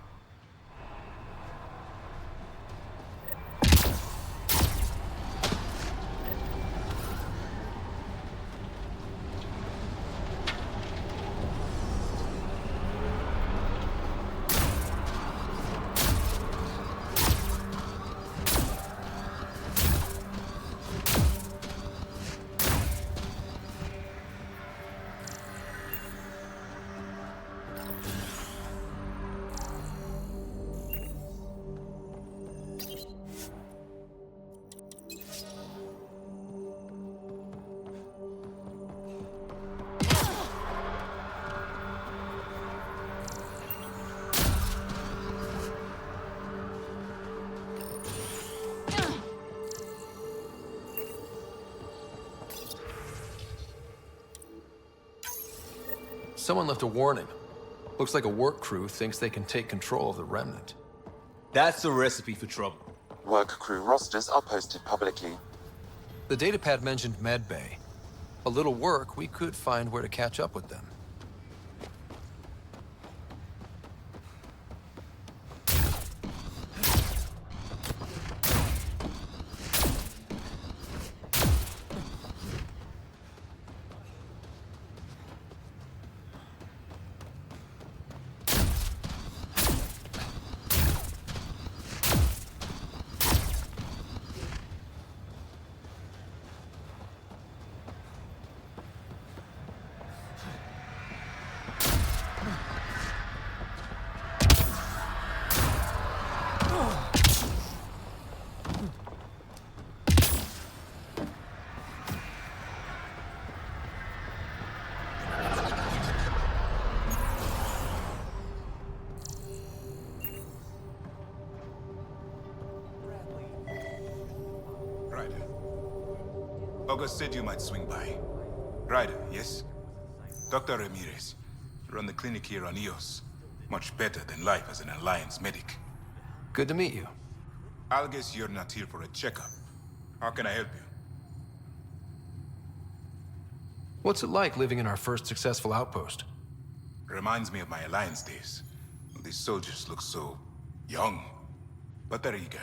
Someone left a warning. Looks like a work crew thinks they can take control of the remnant. That's a recipe for trouble. Work crew rosters are posted publicly. The datapad mentioned medbay. A little work, we could find where to catch up with them. Ryder. August said you might swing by. Ryder, yes? Dr. Ramirez. Run the clinic here on Eos. Much better than life as an Alliance medic. Good to meet you. I'll guess you're not here for a checkup. How can I help you? What's it like living in our first successful outpost? Reminds me of my Alliance days. These soldiers look so young, but they're eager.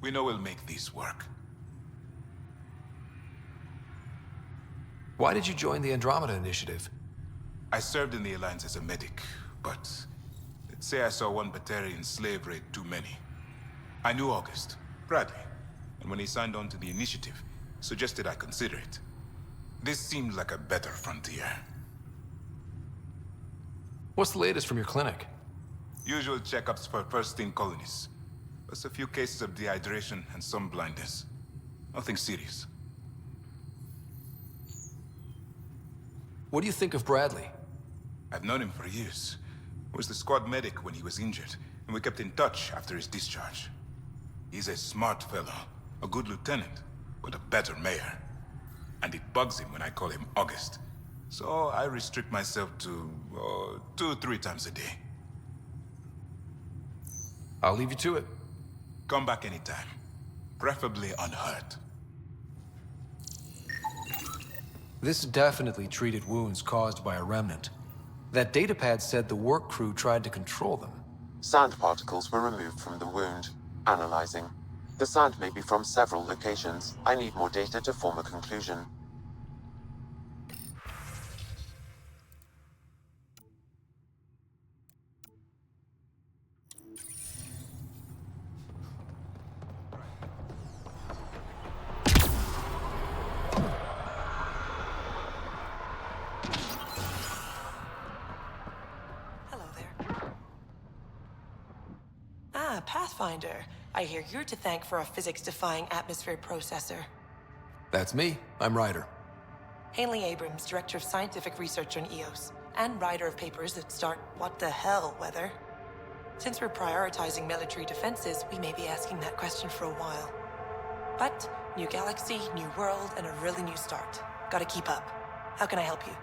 We know we'll make this work. Why did you join the Andromeda initiative? I served in the Alliance as a medic, but say I saw one Batarian slave raid too many. I knew August, Bradley, and when he signed on to the initiative, suggested I consider it. This seemed like a better frontier. What's the latest from your clinic? Usual checkups for first-in colonists. Plus a few cases of dehydration and some blindness. Nothing serious. What do you think of Bradley? I've known him for years. Was the squad medic when he was injured, and we kept in touch after his discharge. He's a smart fellow, a good lieutenant, but a better mayor. And it bugs him when I call him August. So I restrict myself to 2-3 times a day. I'll leave you to it. Come back anytime. Preferably unhurt. This definitely treated wounds caused by a remnant. That datapad said the work crew tried to control them. Sand particles were removed from the wound. Analyzing. The sand may be from several locations. I need more data to form a conclusion. Pathfinder. I hear you're to thank for a physics-defying atmosphere processor. That's me. I'm Ryder. Hanley Abrams, Director of Scientific Research on EOS, and writer of papers that start what the hell weather. Since we're prioritizing military defenses, we may be asking that question for a while. But, new galaxy, new world, and a really new start. Gotta keep up. How can I help you?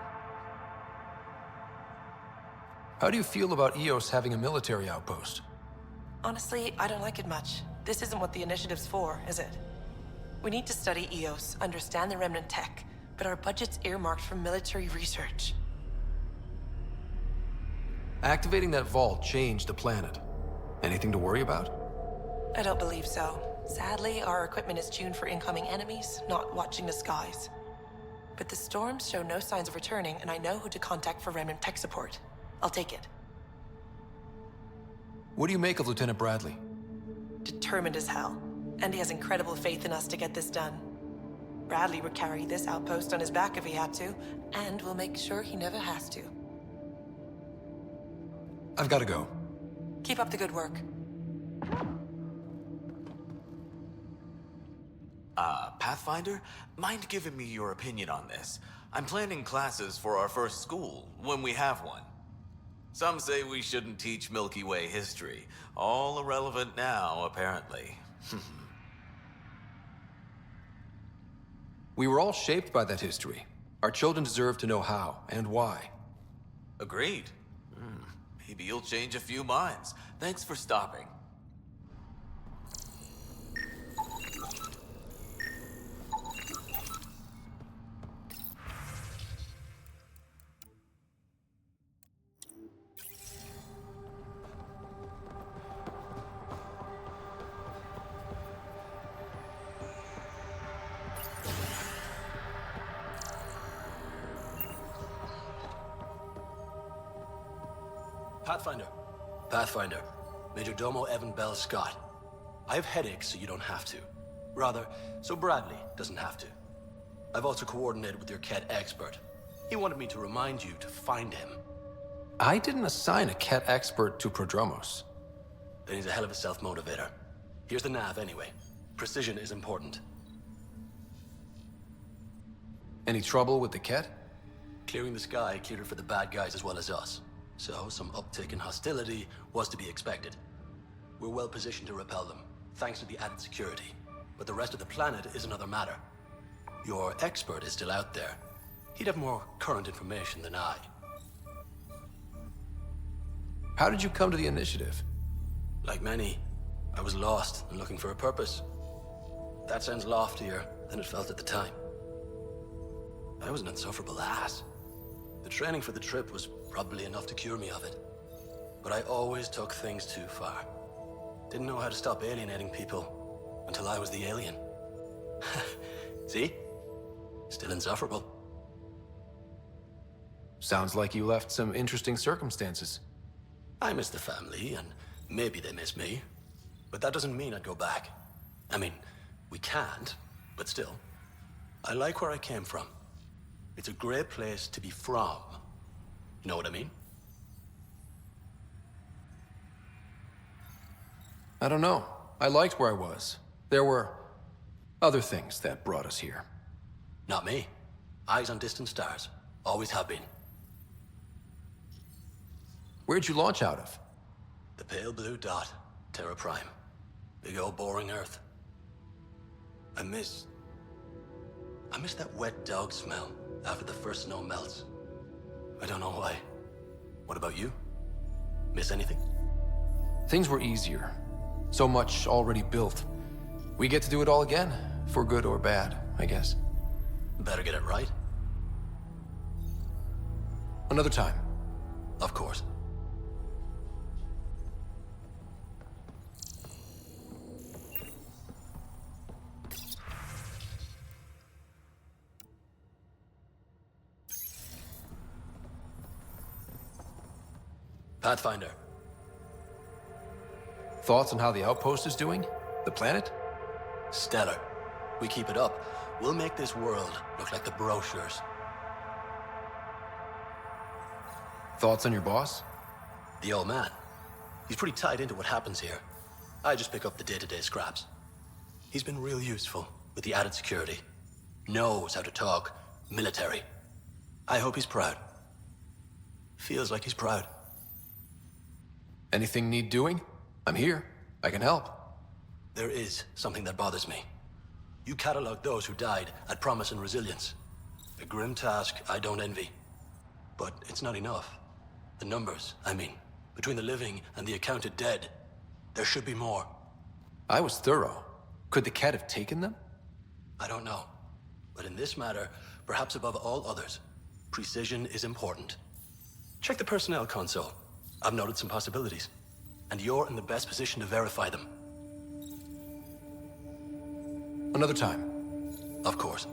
How do you feel about EOS having a military outpost? Honestly, I don't like it much. This isn't what the initiative's for, is it? We need to study EOS, understand the remnant tech, but our budget's earmarked for military research. Activating that vault changed the planet. Anything to worry about? I don't believe so. Sadly, our equipment is tuned for incoming enemies, not watching the skies. But the storms show no signs of returning, and I know who to contact for remnant tech support. I'll take it. What do you make of Lieutenant Bradley? Determined as hell. And he has incredible faith in us to get this done. Bradley would carry this outpost on his back if he had to, and we'll make sure he never has to. I've got to go. Keep up the good work. Pathfinder? Mind giving me your opinion on this? I'm planning classes for our first school, when we have one. Some say we shouldn't teach Milky Way history. All irrelevant now, apparently. We were all shaped by that history. Our children deserve to know how and why. Agreed. Maybe you'll change a few minds. Thanks for stopping. Pathfinder. Major Domo Evan Bell Scott. I have headaches so you don't have to. Rather, so Bradley doesn't have to. I've also coordinated with your Ket expert. He wanted me to remind you to find him. I didn't assign a Ket expert to Prodromos. Then he's a hell of a self-motivator. Here's the nav anyway. Precision is important. Any trouble with the Ket? Clearing the sky cleared it for the bad guys as well as us. So, some uptick in hostility was to be expected. We're well positioned to repel them, thanks to the added security. But the rest of the planet is another matter. Your expert is still out there. He'd have more current information than I. How did you come to the initiative? Like many, I was lost and looking for a purpose. That sounds loftier than it felt at the time. I was an insufferable ass. The training for the trip was probably enough to cure me of it. But I always took things too far. Didn't know how to stop alienating people until I was the alien. See? Still insufferable. Sounds like you left some interesting circumstances. I miss the family, and maybe they miss me. But that doesn't mean I'd go back. I mean, we can't, but still. I like where I came from. It's a great place to be from. You know what I mean? I don't know. I liked where I was. There were other things that brought us here. Not me. Eyes on distant stars. Always have been. Where'd you launch out of? The pale blue dot. Terra Prime. Big old boring Earth. I miss that wet dog smell after the first snow melts. I don't know why. What about you? Miss anything? Things were easier. So much already built. We get to do it all again, for good or bad, I guess. Better get it right. Another time. Of course. Pathfinder. Thoughts on how the outpost is doing? The planet? Stellar. We keep it up, we'll make this world look like the brochures. Thoughts on your boss? The old man. He's pretty tied into what happens here. I just pick up the day-to-day scraps. He's been real useful with the added security. Knows how to talk military. I hope he's proud. Feels like he's proud. Anything need doing? I'm here. I can help. There is something that bothers me. You catalog those who died at Promise and Resilience. A grim task I don't envy. But it's not enough. The numbers, I mean, between the living and the accounted dead, there should be more. I was thorough. Could the cat have taken them? I don't know. But in this matter, perhaps above all others, precision is important. Check the personnel console. I've noted some possibilities. And you're in the best position to verify them. Another time. Of course.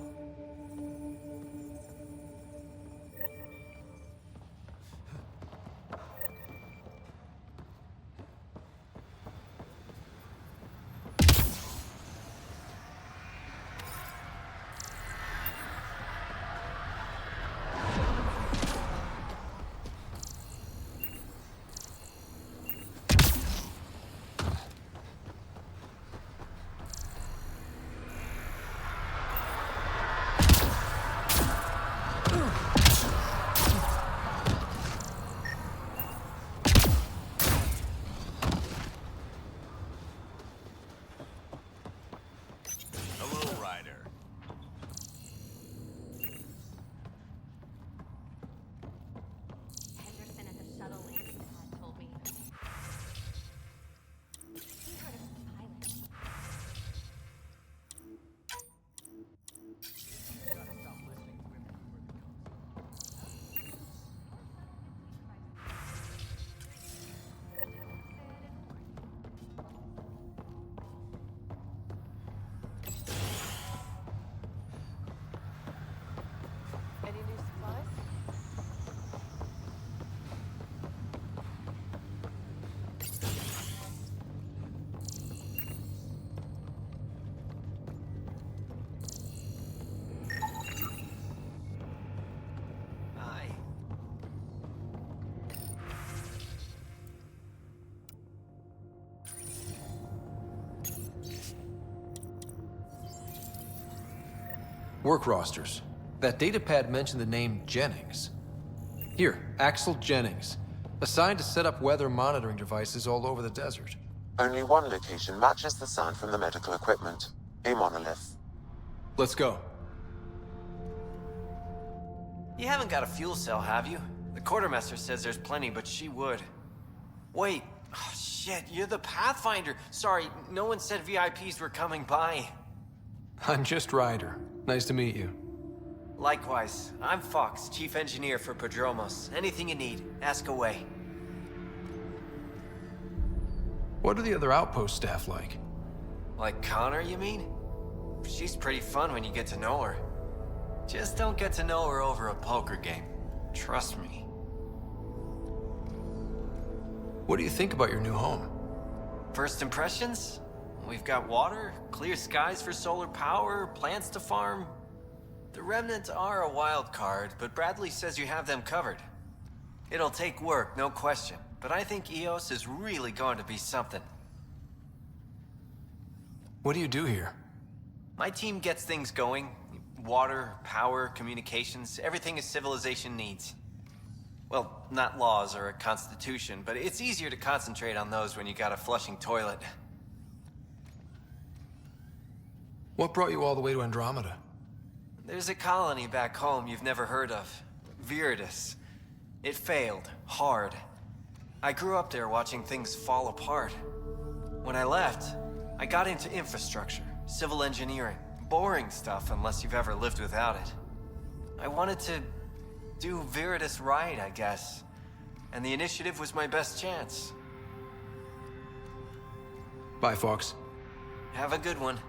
Work rosters. That datapad mentioned the name Jennings. Here, Axel Jennings. Assigned to set up weather monitoring devices all over the desert. Only one location matches the sound from the medical equipment. A monolith. Let's go. You haven't got a fuel cell, have you? The quartermaster says there's plenty, but she would. Wait. Oh, shit, you're the Pathfinder. Sorry, no one said VIPs were coming by. I'm just Ryder. Nice to meet you. Likewise. I'm Fox, Chief Engineer for Prodromos. Anything you need, ask away. What are the other outpost staff like? Like Connor, you mean? She's pretty fun when you get to know her. Just don't get to know her over a poker game. Trust me. What do you think about your new home? First impressions? We've got water, clear skies for solar power, plants to farm. The Remnant are a wild card, but Bradley says you have them covered. It'll take work, no question, but I think EOS is really going to be something. What do you do here? My team gets things going. Water, power, communications, everything a civilization needs. Well, not laws or a constitution, but it's easier to concentrate on those when you got a flushing toilet. What brought you all the way to Andromeda? There's a colony back home you've never heard of. Viridis. It failed, hard. I grew up there watching things fall apart. When I left, I got into infrastructure, civil engineering. Boring stuff unless you've ever lived without it. I wanted to do Viridis right, I guess. And the initiative was my best chance. Bye, Fox. Have a good one.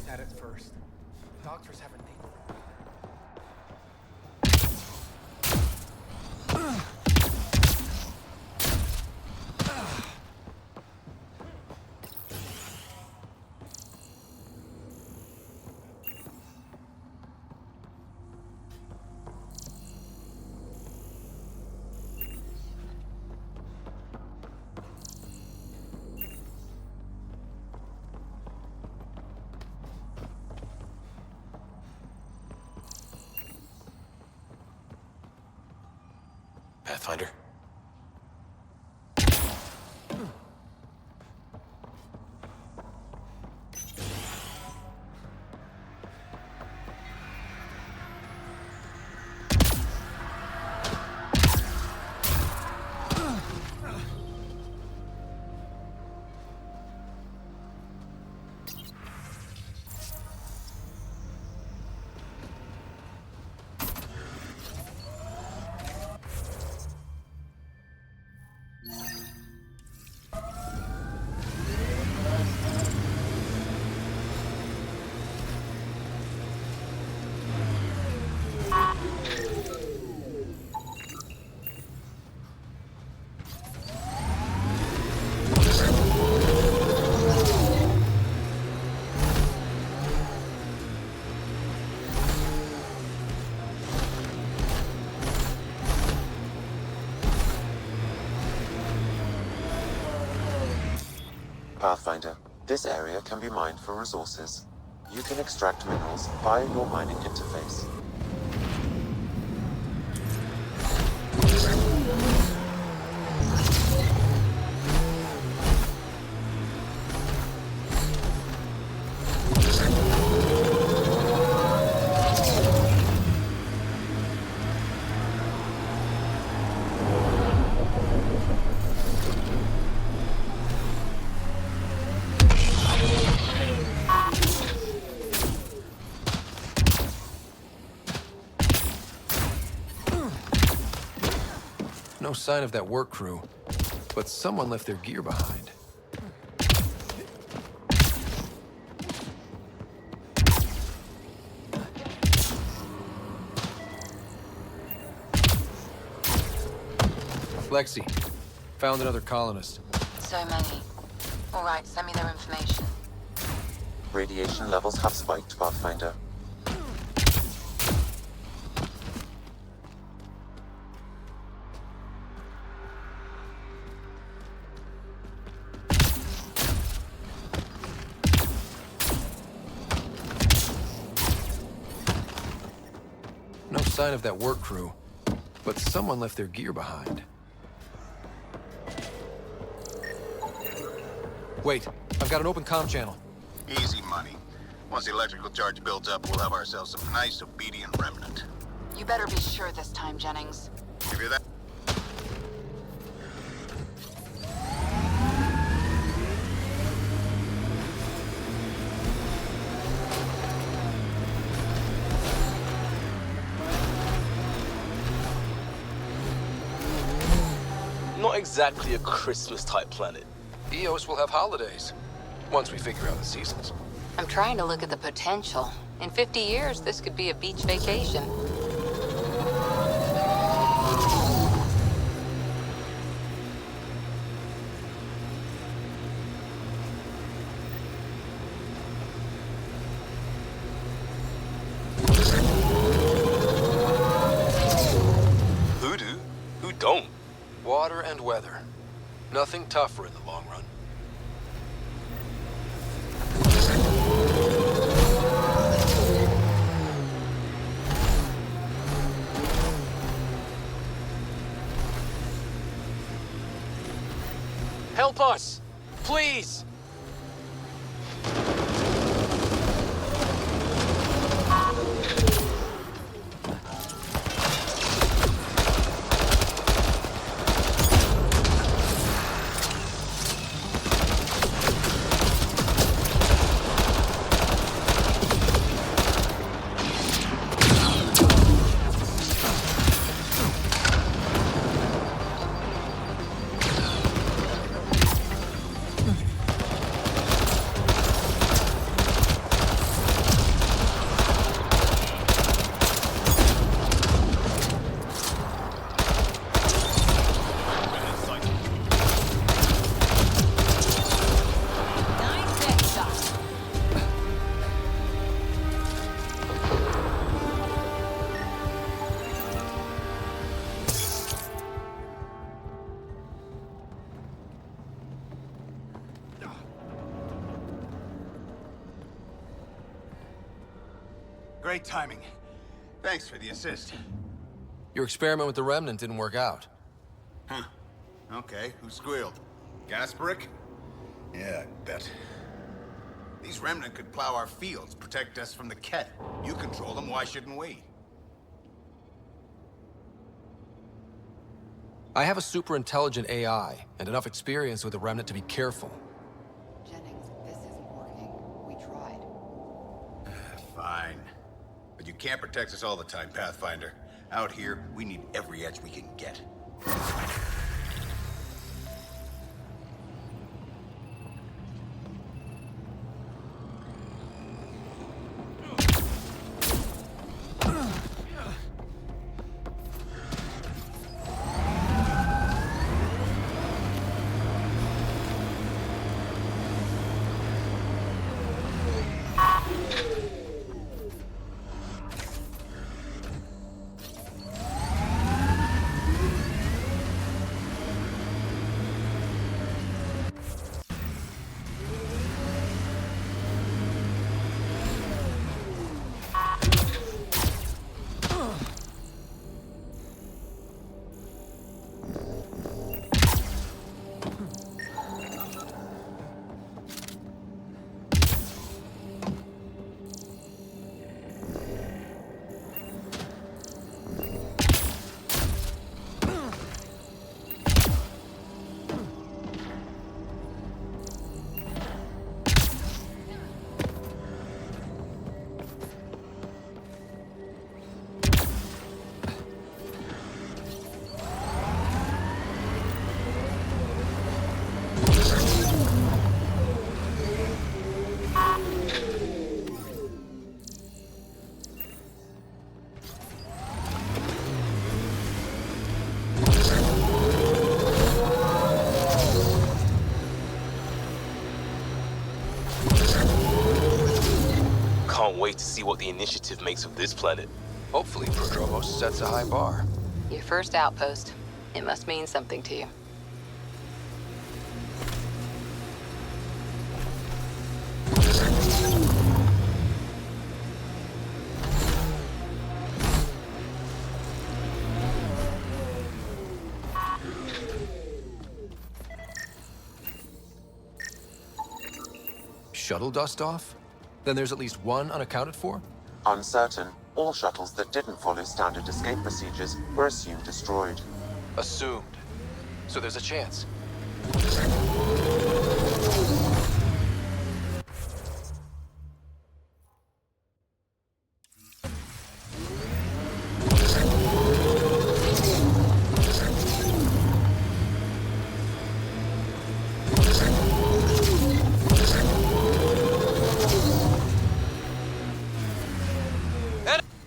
At it first. Doctors haven't named Pathfinder. Pathfinder, this area can be mined for resources. You can extract minerals via your mining interface. No sign of that work crew, but someone left their gear behind. Lexi, found another colonist. So many. All right, send me their information. Radiation levels have spiked, Pathfinder. No sign of that work crew, but someone left their gear behind. Wait, I've got an open comm channel. Easy money. Once the electrical charge builds up, we'll have ourselves some nice, obedient remnant. You better be sure this time, Jennings. Give you that. Not exactly a Christmas-type planet. Eos will have holidays, once we figure out the seasons. I'm trying to look at the potential. In 50 years, this could be a beach vacation. Who do? Who don't? Water and weather. Nothing tougher in the long run. Help us! Please! Great timing. Thanks for the assist. Your experiment with the remnant didn't work out. Huh. Okay, who squealed? Gasparic? Yeah, I bet. These remnant could plow our fields, protect us from the Ket. You control them, why shouldn't we? I have a super intelligent AI and enough experience with the remnant to be careful. Jennings, this isn't working. We tried. Fine. But you can't protect us all the time, Pathfinder. Out here, we need every edge we can get. Can't wait to see what the initiative makes of this planet. Hopefully, Prodromos sets a high bar. Your first outpost. It must mean something to you. Shuttle dust off? Then there's at least one unaccounted for? Uncertain, All shuttles that didn't follow standard escape procedures were assumed destroyed. Assumed. So there's a chance.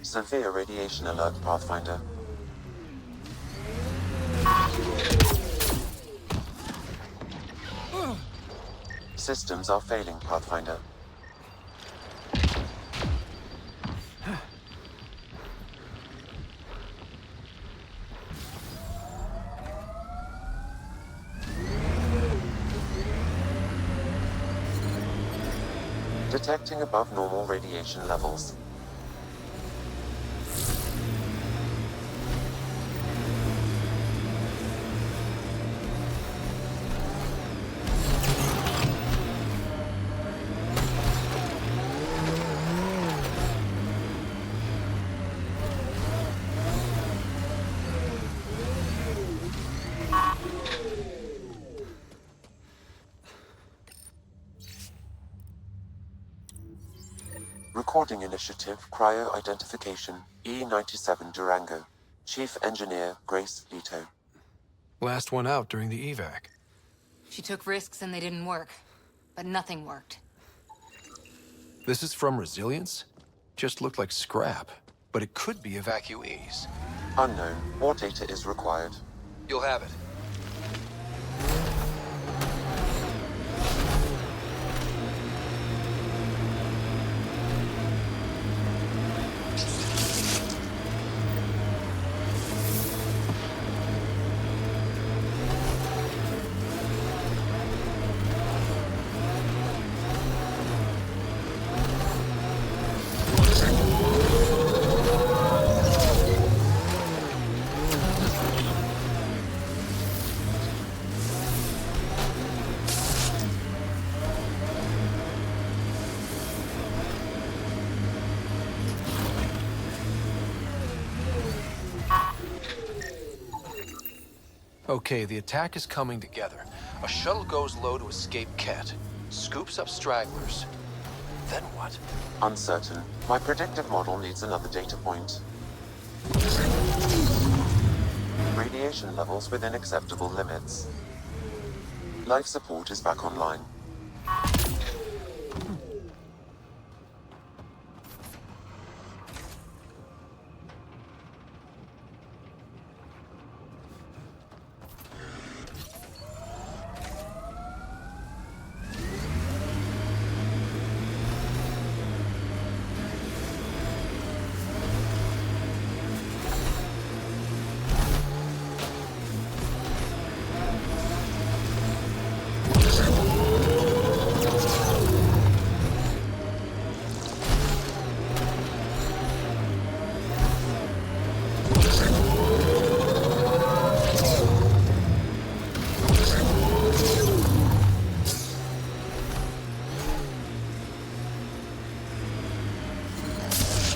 Severe radiation alert, Pathfinder. Systems are failing, Pathfinder. Detecting above normal radiation levels. Recording Initiative Cryo Identification E97 Durango. Chief Engineer Grace Leto. Last one out during the evac. She took risks and they didn't work. But nothing worked. This is from Resilience? Just looked like scrap. But it could be evacuees. Unknown. More data is required. You'll have it. Okay, the attack is coming together. A shuttle goes low to escape Ket. Scoops up stragglers. Then what? Uncertain. My predictive model needs another data point. Radiation levels within acceptable limits. Life support is back online.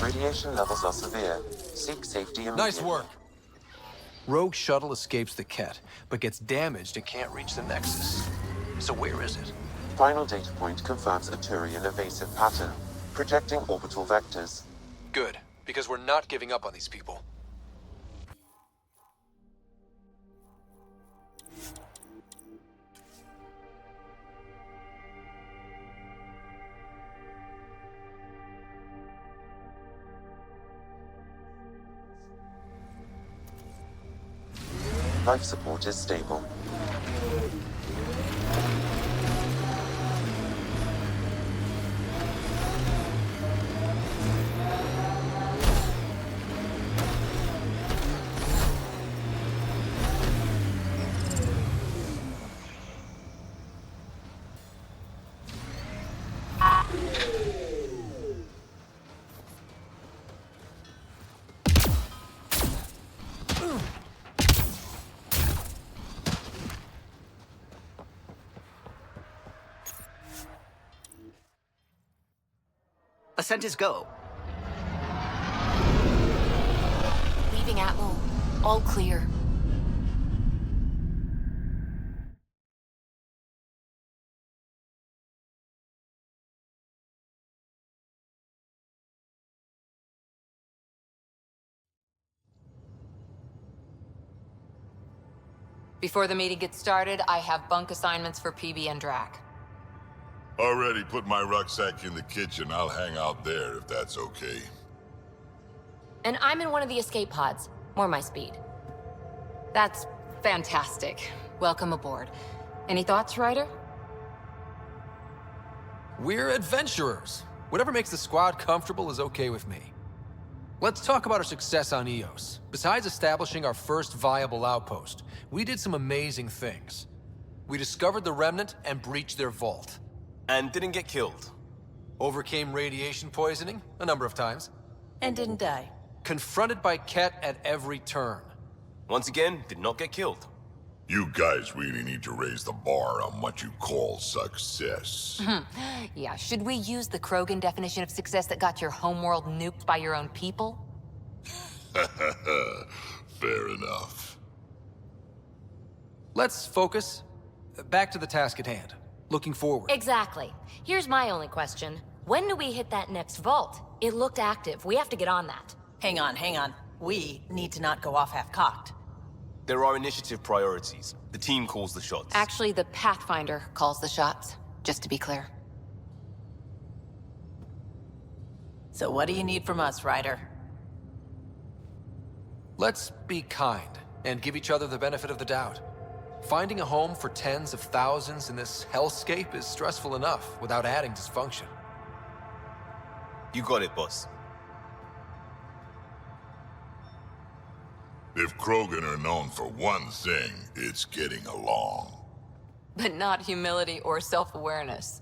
Radiation levels are severe. Seek safety immediately. Nice work. Rogue shuttle escapes the Ket, but gets damaged and can't reach the Nexus. So where is it? Final data point confirms a Turian evasive pattern, projecting orbital vectors. Good, because we're not giving up on these people. Life support is stable. Ascent is go. Receiving Atmo. All clear. Before the meeting gets started, I have bunk assignments for Peebee and Drack. Already put my rucksack in the kitchen. I'll hang out there if that's okay. And I'm in one of the escape pods. More my speed. That's fantastic. Welcome aboard. Any thoughts, Ryder? We're adventurers. Whatever makes the squad comfortable is okay with me. Let's talk about our success on Eos. Besides establishing our first viable outpost, we did some amazing things. We discovered the Remnant and breached their vault. And didn't get killed. Overcame radiation poisoning a number of times. And didn't die. Confronted by Ket at every turn. Once again, did not get killed. You guys really need to raise the bar on what you call success. Yeah, should we use the Krogan definition of success that got your homeworld nuked by your own people? Fair enough. Let's focus. Back to the task at hand. Looking forward. Exactly. Here's my only question. When do we hit that next vault? It looked active. We have to get on that. Hang on, hang on. We need to not go off half-cocked. There are initiative priorities. The team calls the shots. Actually, the Pathfinder calls the shots, just to be clear. So what do you need from us, Ryder? Let's be kind and give each other the benefit of the doubt. Finding a home for tens of thousands in this hellscape is stressful enough without adding dysfunction. You got it, boss. If Krogan are known for one thing, it's getting along. But not humility or self-awareness.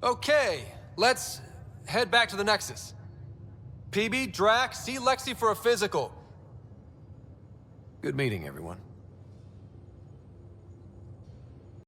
Okay, let's head back to the Nexus. Peebee, Drack, see Lexi for a physical. Good meeting, everyone.